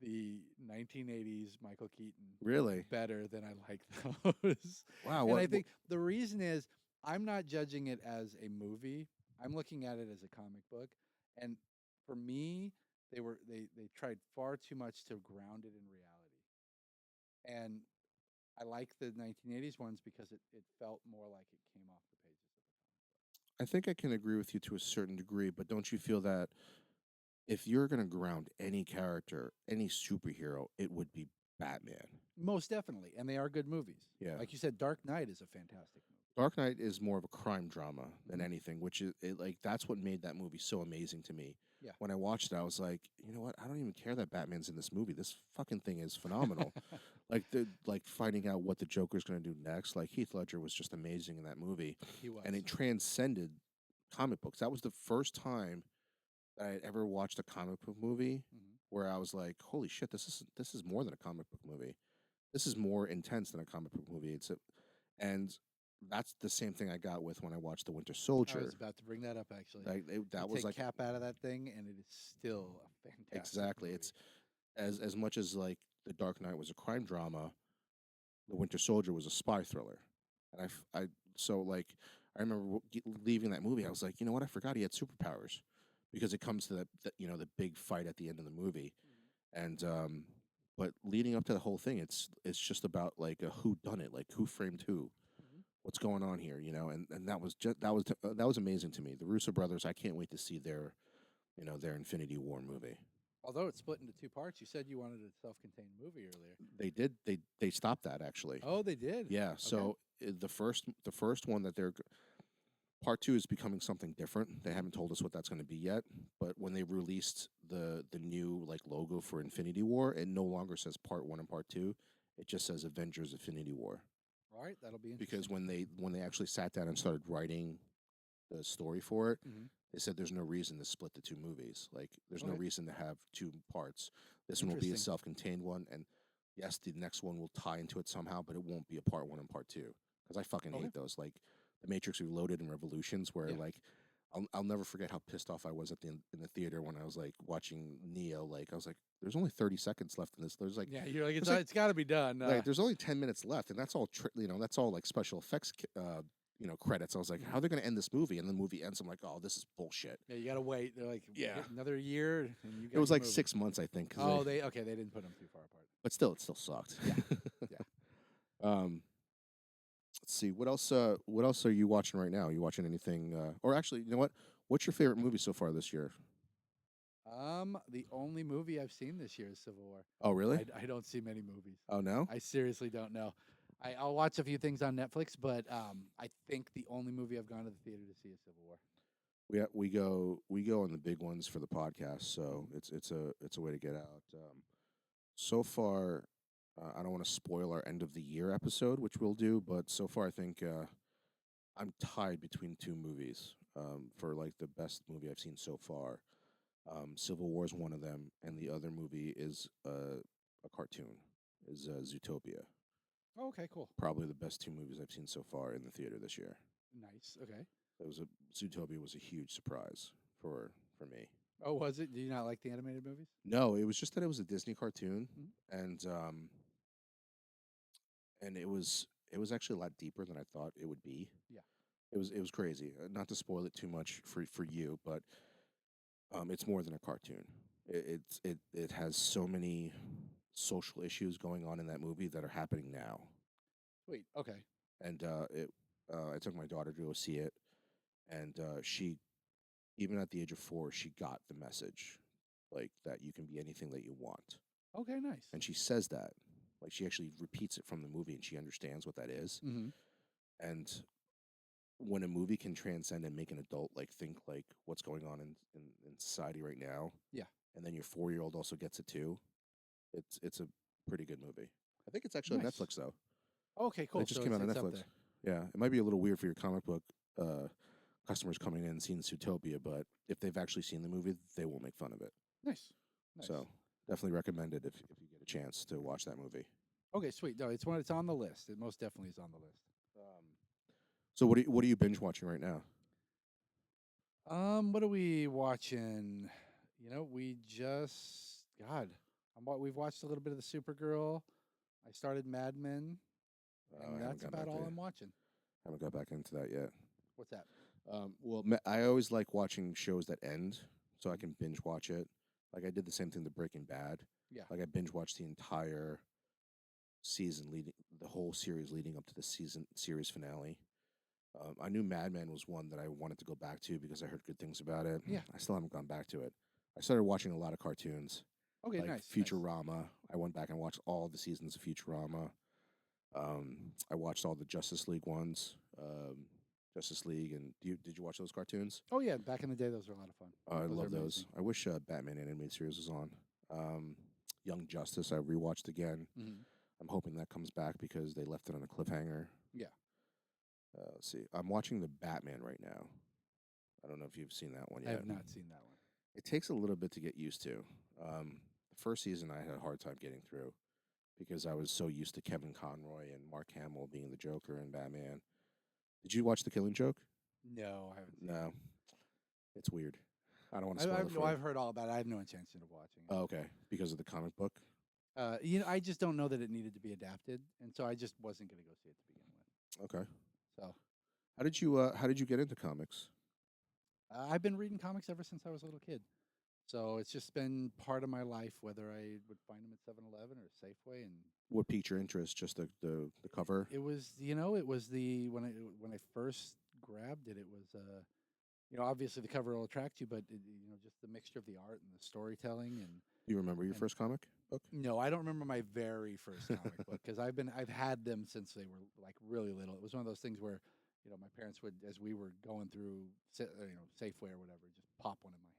S3: the 1980s Michael Keaton
S2: Really?
S3: better than I like those.
S2: Wow.
S3: And
S2: What?
S3: I think the reason is I'm not judging it as a movie. I'm looking at it as a comic book. And for me, they tried far too much to ground it in reality. And I like the 1980s ones because it felt more like it came off the pages of
S2: I think I can agree with you to a certain degree, but don't you feel that if you're going to ground any character, any superhero, it would be Batman?
S3: most definitely. And they are good movies.
S2: Yeah.
S3: Like you said, Dark Knight is a fantastic movie.
S2: Dark Knight is more of a crime drama than
S3: Mhm.
S2: anything, which is like that's what made that movie so amazing to me.
S3: Yeah.
S2: When I watched it, I was like, you know what? I don't even care that Batman's in this movie. This fucking thing is phenomenal. Like finding out what the Joker's going to do next. Like Heath Ledger was just amazing in that movie,
S3: He was.
S2: and it transcended comic books. That was the first time that I had ever watched a comic book movie
S3: Mhm.
S2: where I was like, holy shit, this is more than a comic book movie. This is more intense than a comic book movie. And that's the same thing I got with when I watched The Winter
S3: I
S2: Soldier.
S3: was about to bring that up actually.
S2: Like that
S3: You
S2: was
S3: take
S2: like
S3: Cap out of that thing, and it is still a fantastic
S2: exactly.
S3: movie.
S2: It's as much as like The Dark Knight was a crime drama, The Winter Soldier was a spy thriller, and so like I remember leaving that movie. I was like, you know what? I forgot he had superpowers because it comes to the big fight at the end of the movie, and but leading up to the whole thing, it's just about like a who done it, like who framed who,
S3: Mhm.
S2: what's going on here, and that was just that was amazing to me. The Russo brothers, I can't wait to see their Infinity War movie.
S3: Although it's split into two parts, you said you wanted a self-contained movie earlier.
S2: They did they stopped that actually.
S3: Oh, they did.
S2: Yeah,
S3: Okay.
S2: so the first one that they're part two is becoming something different. They haven't told us what that's going to be yet, but when they released the new like logo for Infinity War, it no longer says part one and part two. It just says Avengers Infinity War.
S3: All right, that'll be interesting.
S2: Because when they actually sat down and started writing the story for it,
S3: Mhm.
S2: They said there's no reason to split the two movies. Like, there's no
S3: Okay.
S2: reason to have two parts. This one will be a
S3: Interesting.
S2: self-contained one, and yes, the next one will tie into it somehow, but it won't be a part one and part two. Because I fucking
S3: Okay.
S2: hate those. Like, the Matrix Reloaded and Revolutions, where
S3: Yeah.
S2: like, I'll never forget how pissed off I was in the theater when I was like watching Neo. Like, I was like, there's only 30 seconds left in this. There's like,
S3: Yeah, you're like
S2: there's like
S3: it's got to be done.
S2: like there's only 10 minutes left, and that's all that's all like special effects credits. I was like, how are they going to end this movie? And the movie ends. I'm like, oh, this is bullshit.
S3: Yeah, you got to wait. They're like,
S2: Yeah.
S3: another year. And you
S2: It was
S3: got
S2: like
S3: your movie.
S2: 6 months, I think. 'Cause
S3: Oh, they didn't put them too far apart.
S2: but still, it still sucked.
S3: Yeah.
S2: Let's see what else. What else are you watching right now? Are you watching anything? Or actually, you know what? What's your favorite movie so far this year?
S3: The only movie I've seen this year is Civil War.
S2: Oh, really?
S3: I don't see many movies.
S2: Oh, no.
S3: I seriously don't know. I'll watch a few things on Netflix, but I think the only movie I've gone to the theater to see is Civil War.
S2: We go on the big ones for the podcast, so it's a way to get out. So far, I don't want to spoil our end of the year episode, which we'll do, but so far I think I'm tied between two movies for like the best movie I've seen so far. Civil War is one of them, and the other movie is a cartoon, is Zootopia.
S3: Oh, okay, cool.
S2: Probably the best two movies I've seen so far in the theater this year.
S3: Nice. Okay.
S2: Zootopia was a huge surprise for me.
S3: Oh, was it? Do you not like the animated movies?
S2: No, it was just that it was a Disney cartoon,
S3: Mhm.
S2: and it was actually a lot deeper than I thought it would be.
S3: Yeah.
S2: It was crazy. Not to spoil it too much for you, but it's more than a cartoon. It has so many social issues going on in that movie that are happening now,
S3: Sweet. Okay.
S2: and I took my daughter to go see it, and she, even at the age of 4, she got the message, like that you can be anything that you want.
S3: Okay. Nice.
S2: And she says that, like she actually repeats it from the movie, and she understands what that is.
S3: Mm-hmm.
S2: And when a movie can transcend and make an adult like think like what's going on in society right now,
S3: Yeah.
S2: and then your 4-year-old also gets it too, it's a pretty good movie. I think it's actually on
S3: Nice.
S2: Netflix though.
S3: Okay. Cool.
S2: It just
S3: So
S2: came out on
S3: it's up
S2: Netflix.
S3: there.
S2: Yeah, it might be a little weird for your comic book customers coming in and seeing Zootopia, but if they've actually seen the movie, they won't make fun of it.
S3: Nice. Nice.
S2: So definitely recommend it if you get a chance to watch that movie.
S3: Okay. Sweet. No, it's on the list. It most definitely is on the list.
S2: So what are you binge watching right now?
S3: What are we watching? You know, we just we've watched a little bit of the Supergirl. I started Mad Men,
S2: I
S3: and
S2: haven't
S3: that's
S2: got
S3: about
S2: back
S3: all
S2: to-
S3: I'm watching.
S2: Haven't got back into that yet.
S3: What's that?
S2: Well, I always like watching shows that end, so I can binge watch it. Like I did the same thing to Breaking Bad.
S3: Yeah.
S2: Like I binge watched the entire season, the whole series leading up to the series finale. I knew Mad Men was one that I wanted to go back to because I heard good things about it.
S3: Yeah.
S2: I still haven't gone back to it. I started watching a lot of cartoons,
S3: Okay.
S2: like
S3: Nice.
S2: Futurama. I went back and watched all the seasons of Futurama. I watched all the Justice League ones. Justice League, and did you watch those cartoons?
S3: Oh yeah, back in the day, those were a lot of fun.
S2: Oh, I
S3: Those are
S2: love those.
S3: amazing.
S2: I wish Batman animated series was on. Young Justice, I rewatched again.
S3: Mhm.
S2: I'm hoping that comes back because they left it on a cliffhanger.
S3: Yeah.
S2: Let's see. I'm watching the Batman right now. I don't know if you've seen that one
S3: I
S2: yet.
S3: have not seen that one.
S2: It takes a little bit to get used to. The first season I had a hard time getting through because I was so used to Kevin Conroy and Mark Hamill being the Joker and Batman. Did you watch The Killing Joke?
S3: No, I haven't. Seen
S2: No. It's weird. I don't want to
S3: it.
S2: spoil it
S3: No,
S2: for you.
S3: I've heard all about it. I have no intention of watching it.
S2: Oh, okay. Because of the comic book?
S3: I just don't know that it needed to be adapted, and so I just wasn't going to go see it to begin with.
S2: Okay.
S3: So
S2: How did you get into comics?
S3: I've been reading comics ever since I was a little kid. So it's just been part of my life, whether I would find them at 7-Eleven or Safeway, and
S2: What piqued your interest? Just the cover?
S3: it was when I first grabbed it, it was obviously the cover will attract you, but just the mixture of the art and the storytelling. And
S2: Do you remember your
S3: and-
S2: first comic book?
S3: no, I don't remember my very first comic book because I've had them since they were like really little. It was one of those things where my parents would, as we were going through Safeway or whatever, just pop one in my hand.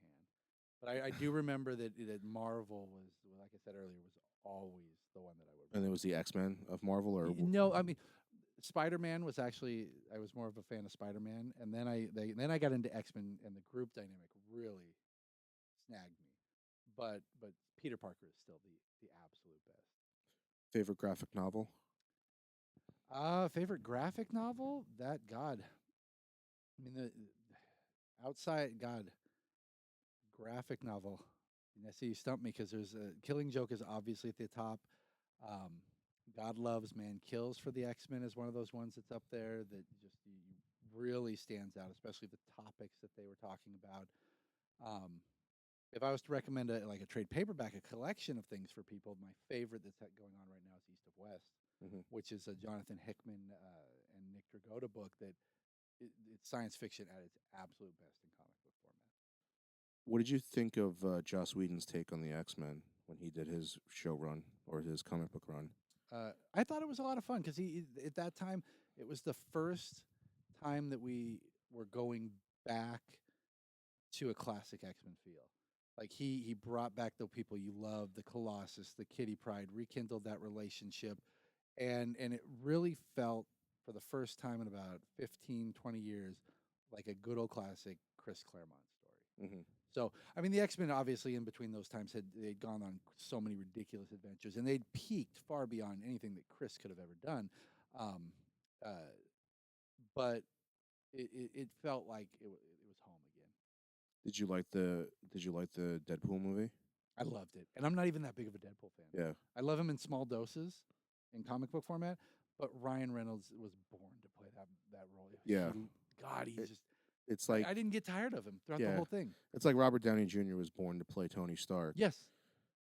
S3: But I do remember that Marvel was, like I said earlier, was always the one that I would.
S2: And it was the X-Men of Marvel, or
S3: No, I mean, Spider-Man was actually I was more of a fan of Spider-Man, and then I got into X-Men, and the group dynamic really snagged me. But Peter Parker is still the absolute best.
S2: Favorite graphic novel?
S3: Favorite graphic novel? That God, I mean the outside God graphic novel. And I see you stumped me because there's a Killing Joke is obviously at the top. Um, God Loves Man Kills for the X Men is one of those ones that's up there that just really stands out, especially the topics that they were talking about. Um, if I was to recommend a trade paperback, a collection of things for people, my favorite that's going on right now is East of West, which is a Jonathan Hickman and Nick Dragotta book that it's science fiction at its absolute best in comic book format.
S2: What did you think of Joss Whedon's take on the X-Men when he did his show run or his comic book run?
S3: I thought it was a lot of fun because he at that time it was the first time that we were going back to a classic X-Men feel. Like he brought back the people you love, the Colossus, the Kitty Pryde, rekindled that relationship, and it really felt for the first time in about 15, 20 years like a good old classic Chris Claremont story.
S2: Mm-hmm.
S3: So, I mean, the X-Men obviously in between those times they'd gone on so many ridiculous adventures, and they'd peaked far beyond anything that Chris could have ever done. Um, uh, but it felt like it was home again.
S2: Did you like the Deadpool movie?
S3: I loved it, and I'm not even that big of a Deadpool fan.
S2: Yeah.
S3: I love him in small doses, in comic book format. But Ryan Reynolds was born to play that role.
S2: Yeah.
S3: God,
S2: It-
S3: just
S2: It's like
S3: I didn't get tired of him throughout the
S2: Yeah.
S3: whole thing.
S2: it's like Robert Downey Jr. was born to play Tony Stark.
S3: Yes,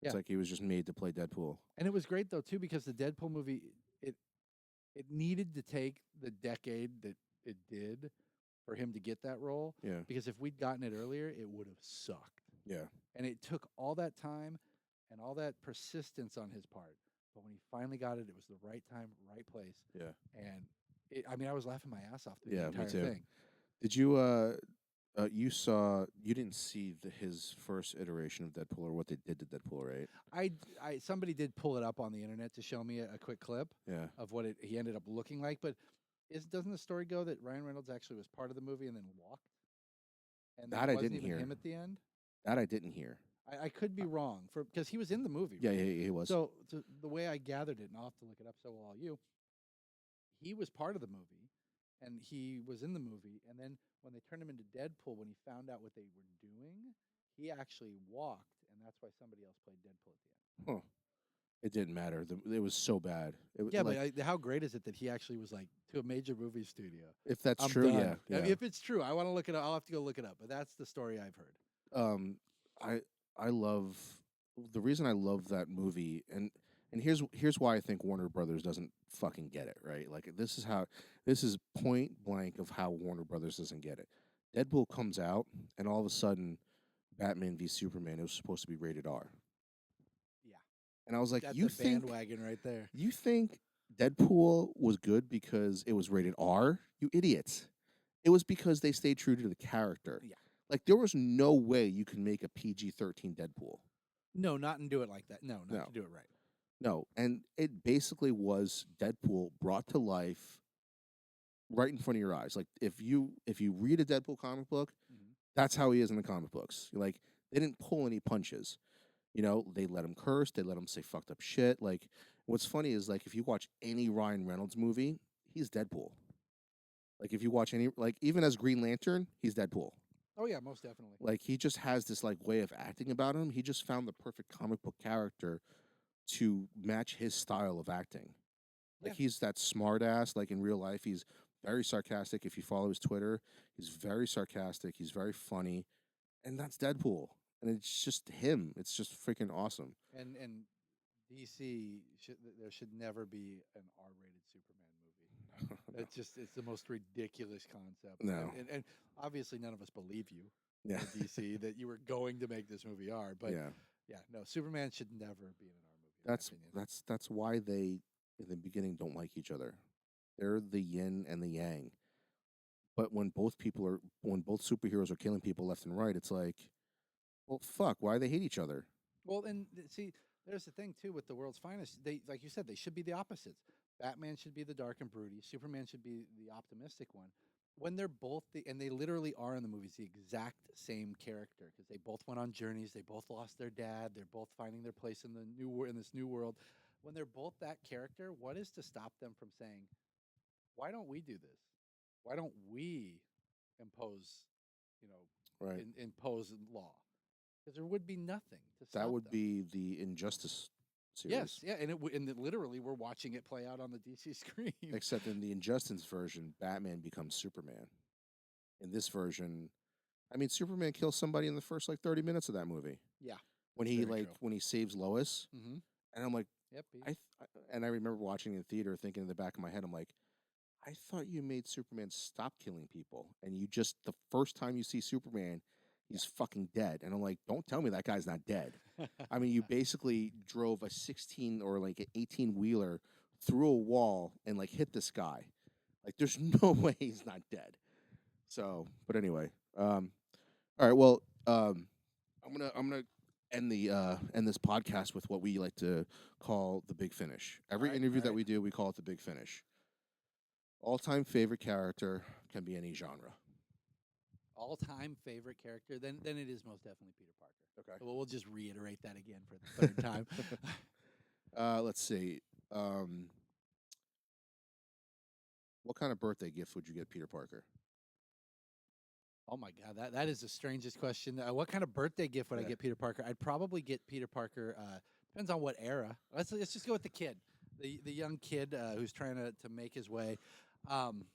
S2: It's
S3: yeah.
S2: like he was just made to play Deadpool.
S3: And it was great though too because the Deadpool movie it needed to take the decade that it did for him to get that role.
S2: Yeah.
S3: Because if we'd gotten it earlier, it would have sucked.
S2: Yeah.
S3: And it took all that time and all that persistence on his part. But when he finally got it, it was the right time, right place.
S2: Yeah.
S3: And I mean, I was laughing my ass off through
S2: Yeah,
S3: the
S2: me
S3: entire
S2: too.
S3: thing.
S2: Did you didn't see his first iteration of Deadpool or what they did to Deadpool, right?
S3: Somebody did pull it up on the internet to show me a quick clip
S2: Yeah.
S3: of what he ended up looking like. But doesn't the story go that Ryan Reynolds actually was part of the movie and then walked? And
S2: That
S3: it
S2: I
S3: wasn't
S2: didn't
S3: even
S2: hear.
S3: him at the end.
S2: That I didn't hear.
S3: I could be wrong because he was in the movie.
S2: Yeah,
S3: right?
S2: he was.
S3: So the way I gathered it, and I'll have to look it up. So will all you. He was part of the movie, and he was in the movie. And then when they turned him into Deadpool, when he found out what they were doing, he actually walked, and that's why somebody else played Deadpool at the end.
S2: Huh. It didn't matter. It was so bad.
S3: Yeah,
S2: like,
S3: but how great is it that he actually was like to a major movie studio?
S2: if that's
S3: I'm
S2: true,
S3: done.
S2: yeah.
S3: I mean, if it's true, I want to look it up. I'll have to go look it up. But that's the story I've heard.
S2: I love the reason I love that movie, and here's why I think Warner Brothers doesn't fucking get it, right? Like this is point blank of how Warner Brothers doesn't get it. Deadpool comes out, and all of a sudden, Batman v Superman, it was supposed to be rated R.
S3: Yeah,
S2: And I was like,
S3: that's
S2: you
S3: a
S2: think
S3: bandwagon right there.
S2: you think Deadpool was good because it was rated R? You idiots. It was because they stayed true to the character.
S3: Yeah.
S2: Like there was no way you could make a PG-13 Deadpool.
S3: No, not and do it like that. No, not
S2: No.
S3: to do it right.
S2: No, and it basically was Deadpool brought to life right in front of your eyes. Like if you read a Deadpool comic book, that's how he is in the comic books. Like they didn't pull any punches. You know, they let him curse, they let him say fucked up shit. Like what's funny is like if you watch any Ryan Reynolds movie, he's Deadpool. Like if you watch any like even as Green Lantern, he's Deadpool.
S3: Oh yeah, most definitely.
S2: Like he just has this like way of acting about him. He just found the perfect comic book character to match his style of acting. Like he's that smart ass. Like in real life, he's very sarcastic. If you follow his Twitter, he's very sarcastic. He's very funny, and that's Deadpool. And it's just him. It's just freaking awesome.
S3: And DC there should never be an R-rated Superman movie.
S2: No.
S3: It's the most ridiculous concept.
S2: No.
S3: And obviously none of us believe you,
S2: Yeah.
S3: DC, that you were going to make this movie R. But
S2: Yeah.
S3: no, Superman should never be in an R movie. in my opinion.
S2: That's why they in the beginning don't like each other. They're the yin and the yang. But when both superheroes are killing people left and right, it's like, well, fuck, why do they hate each other?
S3: Well, and see, there's the thing too with the world's finest. They, like you said, they should be the opposites. Batman should be the dark and broody. Superman should be the optimistic one. When they're both and they literally are in the movies the exact same character because they both went on journeys. They both lost their dad. They're both finding their place in the in this new world. When they're both that character, what is to stop them from saying, "Why don't we do this? Why don't we impose, you know,
S2: Right.
S3: impose law?" Because there would be nothing to
S2: That
S3: stop
S2: would
S3: them.
S2: be the Injustice
S3: Yes,
S2: series.
S3: yeah, and literally we're watching it play out on the DC screen.
S2: Except in the Injustice version, Batman becomes Superman. In this version, I mean, Superman kills somebody in the first like 30 minutes of that movie
S3: Yeah,
S2: when
S3: that's
S2: he
S3: very true.
S2: when he saves Lois,
S3: Mm-hmm.
S2: and I'm like,
S3: Yep.
S2: and I remember watching it in theater, thinking in the back of my head, I'm like, I thought you made Superman stop killing people, and you just the first time you see Superman, he's fucking dead, and I'm like, don't tell me that guy's not dead. I mean, you basically drove a 16 or like an 18 wheeler through a wall and like hit this guy. Like, there's no way he's not dead. So, but anyway, all right. Well, I'm gonna end this podcast with what we like to call the big finish. Every
S3: All
S2: interview that
S3: right.
S2: we do, we call it the big finish. All time favorite character can be any genre.
S3: All-time favorite character, then it is most definitely Peter Parker.
S2: Okay.
S3: Well, we'll just reiterate that again for the third time.
S2: Let's see. Um, what kind of birthday gift would you get Peter Parker?
S3: Oh my God, that is the strangest question. What kind of birthday gift would I
S2: Yeah.
S3: get Peter Parker? I'd probably get Peter Parker. Depends on what era. Let's just go with the kid, the young kid who's trying to make his way. Um,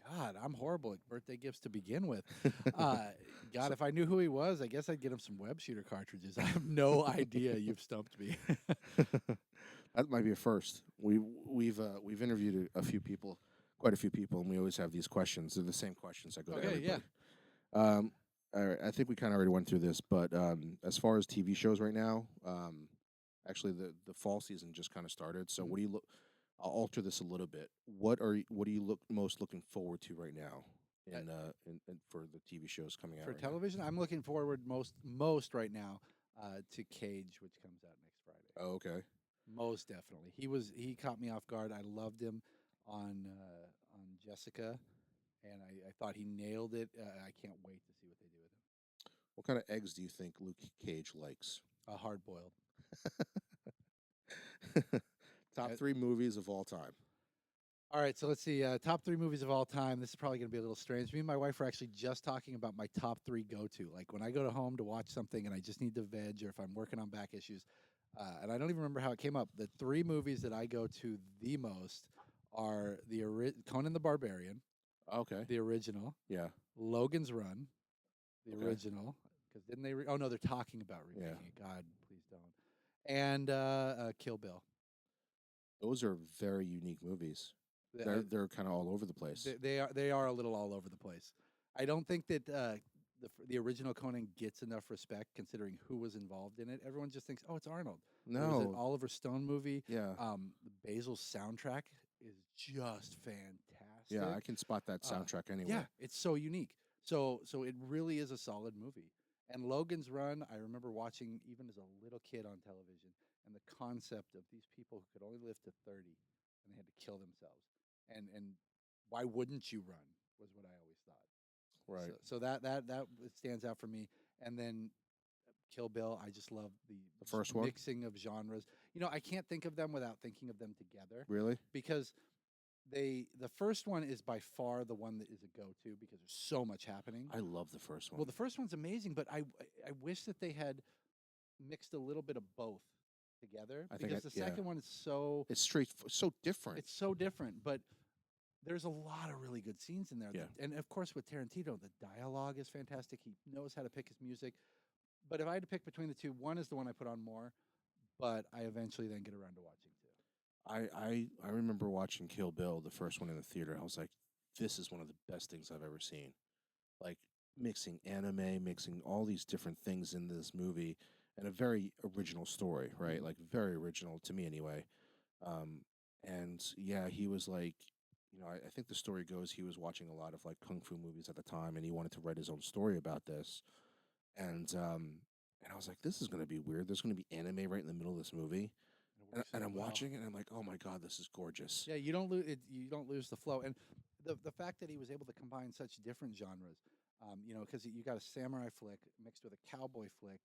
S3: God, I'm horrible at birthday gifts to begin with. God,
S2: So-
S3: if I knew who he was, I guess I'd get him some web shooter cartridges. I have no idea. You've stumped me.
S2: that might be a first. We've interviewed a few people, quite a few people, and we always have these questions. They're the same questions that go to
S3: Okay,
S2: everybody.
S3: yeah.
S2: All right, I think we kind of already went through this, but as far as TV shows right now, actually the fall season just kind of started. So
S3: Mhm.
S2: what do you look? I'll alter this a little bit. What are you most looking forward to right now in for the TV shows coming out
S3: For
S2: right now?
S3: television, I'm looking forward most right now to Cage, which comes out next Friday.
S2: Oh, okay.
S3: Most definitely, he caught me off guard. I loved him on Jessica, and I thought he nailed it. I can't wait to see what they do with him.
S2: What kind of eggs do you think Luke Cage likes?
S3: Hard boiled.
S2: Top three movies of all time.
S3: All right, so let's see. Top three movies of all time. This is probably going to be a little strange. Me and my wife were actually just talking about my top three go-to. Like when I go to home to watch something and I just need to veg, or if I'm working on back issues, and I don't even remember how it came up. The three movies that I go to the most are Conan the Barbarian,
S2: Okay.
S3: the original,
S2: Yeah.
S3: Logan's Run, the
S2: Okay.
S3: original. Because didn't they? Oh no, they're talking about remaking
S2: Yeah.
S3: it. God, please don't. And Kill Bill.
S2: Those are very unique movies.
S3: The-
S2: They're kind of all over the place.
S3: They are a little all over the place. I don't think that the original Conan gets enough respect considering who was involved in it. Everyone just thinks, oh, it's Arnold. It was an
S2: No.
S3: Oliver Stone movie.
S2: Yeah.
S3: The Basil's soundtrack is just fantastic.
S2: Yeah, I can spot that
S3: Uh,
S2: soundtrack anyway.
S3: Yeah, it's so unique. So it really is a solid movie. And Logan's Run, I remember watching even as a little kid on television, and the concept of these people who could only live to 30 and they had to kill themselves. And why wouldn't you run was what I always thought.
S2: Right.
S3: So that stands out for me. And then Kill Bill, I just love the
S2: first one?
S3: mixing of genres. You know, I can't think of them without thinking of them together
S2: Really?
S3: because the first one is by far the one that is a go-to because there's so much happening.
S2: I love the first one.
S3: Well, the first one's amazing, but I wish that they had mixed a little bit of both together
S2: I think
S3: because the second one is
S2: it's so different.
S3: it's so different, but there's a lot of really good scenes in there.
S2: Yeah.
S3: And of course with Tarantino, the dialogue is fantastic. He knows how to pick his music. But if I had to pick between the two, one is the one I put on more, but I eventually then get around to watching two.
S2: I remember watching Kill Bill, the first one in the theater. I was like, this is one of the best things I've ever seen. Like mixing anime, mixing all these different things in this movie, and a very original story, right? Like very original to me anyway. And yeah, he was like, I think the story goes he was watching a lot of like kung fu movies at the time, and he wanted to write his own story about this. And I was like, this is going to be weird. There's going to be anime right in the middle of this movie.
S3: works
S2: and
S3: so
S2: I'm
S3: well.
S2: watching it and I'm like, oh my god, this is gorgeous.
S3: Yeah, you don't lose it. You don't lose the flow, and the fact that he was able to combine such different genres, you know, because you got a samurai flick mixed with a cowboy flick,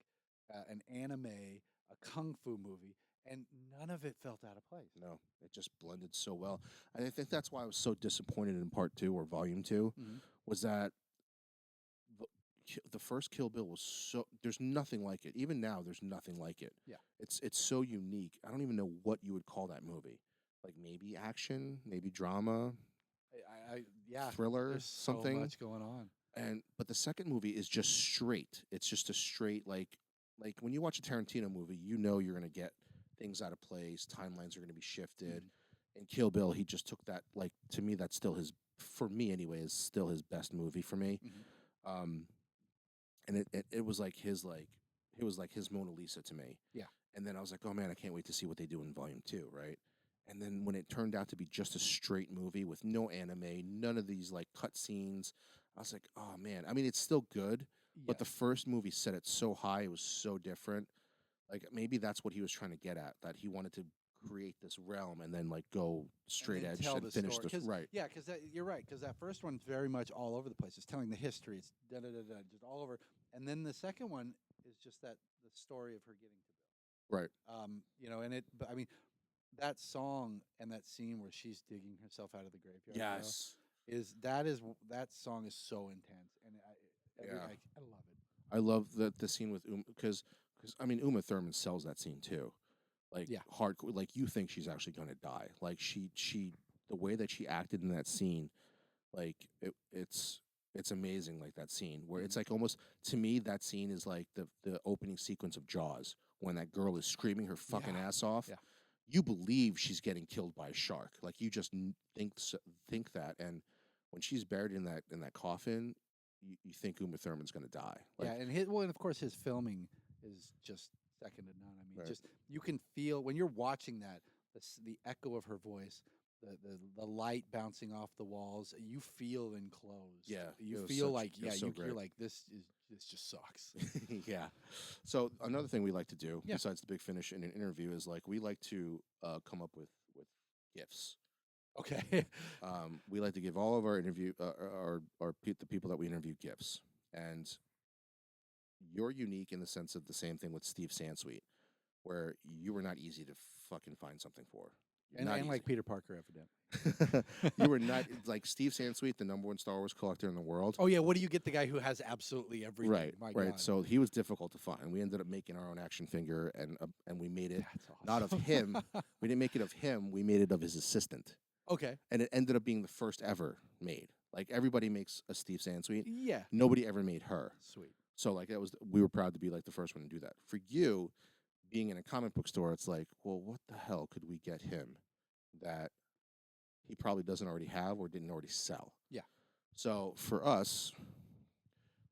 S3: an anime, a kung fu movie, and none of it felt out of place.
S2: No, it just blended so well. And I think that's why I was so disappointed in part two or volume 2
S3: Mhm.
S2: was that the first Kill Bill was so there's nothing like it. Even now, there's nothing like it.
S3: Yeah.
S2: It's so unique. I don't even know what you would call that movie. Like maybe action, maybe drama,
S3: Yeah,
S2: thriller,
S3: there's so
S2: something.
S3: much going on.
S2: But the second movie is just straight. It's just a straight like when you watch a Tarantino movie, you know you're gonna get things out of place. Timelines are gonna be shifted. And Kill Bill, he just took that like to me that's still his for me anyway is still his best movie for me.
S3: Mhm.
S2: And it was like his Mona Lisa to me.
S3: Yeah.
S2: And then I was like, oh man, I can't wait to see what they do in volume 2, right? And then when it turned out to be just a straight movie with no anime, none of these like cut scenes, I was like, oh man. I mean, it's still good, but the
S3: Yes.
S2: first movie set it so high, it was so different. Like maybe that's what he was trying to get at, that he wanted to create this realm and then like go straight
S3: then
S2: edge
S3: tell
S2: and
S3: the
S2: finish
S3: story.
S2: this right.
S3: Yeah, because you're right. Because that first one's very much all over the place. It's telling the history. It's da da da da, just all over. And then the second one is just the story of her getting to Bill.
S2: Right.
S3: You know, and but I mean, that song and that scene where she's digging herself out of the graveyard. you know,
S2: Yes.
S3: that song is so intense, and
S2: Yeah.
S3: I love it.
S2: I love the scene with because I mean Uma Thurman sells that scene too, like
S3: Yeah.
S2: hardcore. Like you think she's actually gonna die. Like she the way that she acted in that scene, like it's amazing. Like that scene where it's
S3: Mhm.
S2: like almost to me that scene is like the opening sequence of Jaws when that girl is screaming her fucking
S3: Yeah.
S2: ass off.
S3: Yeah.
S2: You believe she's getting killed by a shark. Like you just think that, and when she's buried in that coffin, you think Uma Thurman's gonna die. Like
S3: Yeah, and and of course his filming is just second to none. I mean,
S2: Right.
S3: just you can feel when you're watching that the echo of her voice, the light bouncing off the walls. You feel enclosed.
S2: Yeah,
S3: you
S2: it was
S3: feel
S2: such-
S3: like
S2: it was so
S3: you're
S2: great.
S3: like this just sucks.
S2: yeah. So another thing we like to do,
S3: Yeah.
S2: besides the big finish in an interview, is like we like to come up with gifts.
S3: Okay.
S2: We like to give all of our the people that we interview gifts, and you're unique in the sense of the same thing with Steve Sansweet, where you were not easy to fucking find something for.
S3: and
S2: Not
S3: and like
S2: easy.
S3: Peter Parker, evidently.
S2: You were not like Steve Sansweet, the #1 Star Wars collector in the world.
S3: Oh yeah, what do you get the guy who has absolutely everything?
S2: Right,
S3: My
S2: right.
S3: God.
S2: So he was difficult to find. We ended up making our own action figure, and we made it
S3: That's awesome.
S2: not of him. We didn't make it of him. We made it of his assistant,
S3: Okay.
S2: and it ended up being the first ever made. Like everybody makes a Steve Sansweet.
S3: Yeah.
S2: Nobody ever made her.
S3: Sweet.
S2: So like we were proud to be like the first one to do that. For you, being in a comic book store, it's like, well, what the hell could we get him that he probably doesn't already have or didn't already sell?
S3: Yeah.
S2: So for us,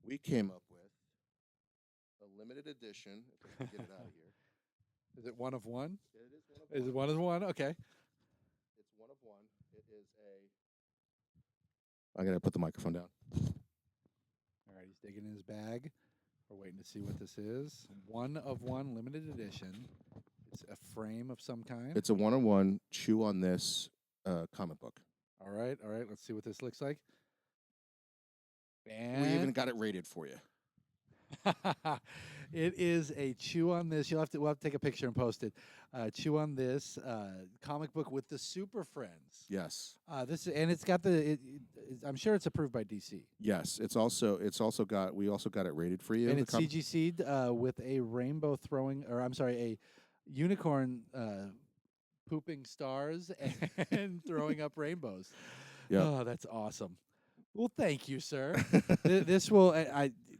S2: we came up with a limited edition. If I can get it out of here.
S3: Is it one of one?
S2: It is one of
S3: Is it
S2: one.
S3: one of one? Okay.
S2: It's one of one. It is a. I gotta put the microphone down.
S3: All right, he's digging in his bag. We're waiting to see what this is. One of one, limited edition. It's a frame of some kind.
S2: It's a 1-on-1 chew on this comic book.
S3: All right. Let's see what this looks like.
S2: We
S3: And
S2: even got it rated for you.
S3: it is a chew on this. We'll have to take a picture and post it. Chew on this comic book with the Super Friends.
S2: Yes.
S3: It's got I'm sure it's approved by DC.
S2: Yes. We also got it rated for you.
S3: And
S2: the
S3: it's CGC'd with a rainbow a unicorn pooping stars and throwing up rainbows.
S2: Yep.
S3: Oh, that's awesome. Well, thank you, sir. This will.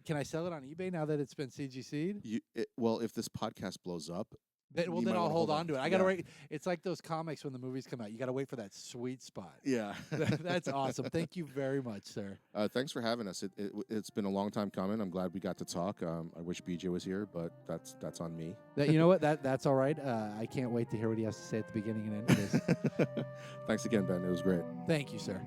S3: Can I sell it on eBay now that it's been CGC'd?
S2: Well, if this podcast blows up,
S3: Then
S2: you might
S3: I'll
S2: wanna
S3: hold on to it. I
S2: Yeah.
S3: gotta wait. It's like those comics when the movies come out. You gotta wait for that sweet spot.
S2: yeah.
S3: That's awesome. Thank you very much, sir.
S2: Thanks for having us. It's been a long time coming. I'm glad we got to talk. I wish BJ was here, but that's on me.
S3: You know what? That's all right. I can't wait to hear what he has to say at the beginning and end of this.
S2: Thanks again, Ben. It was great.
S3: Thank you, sir.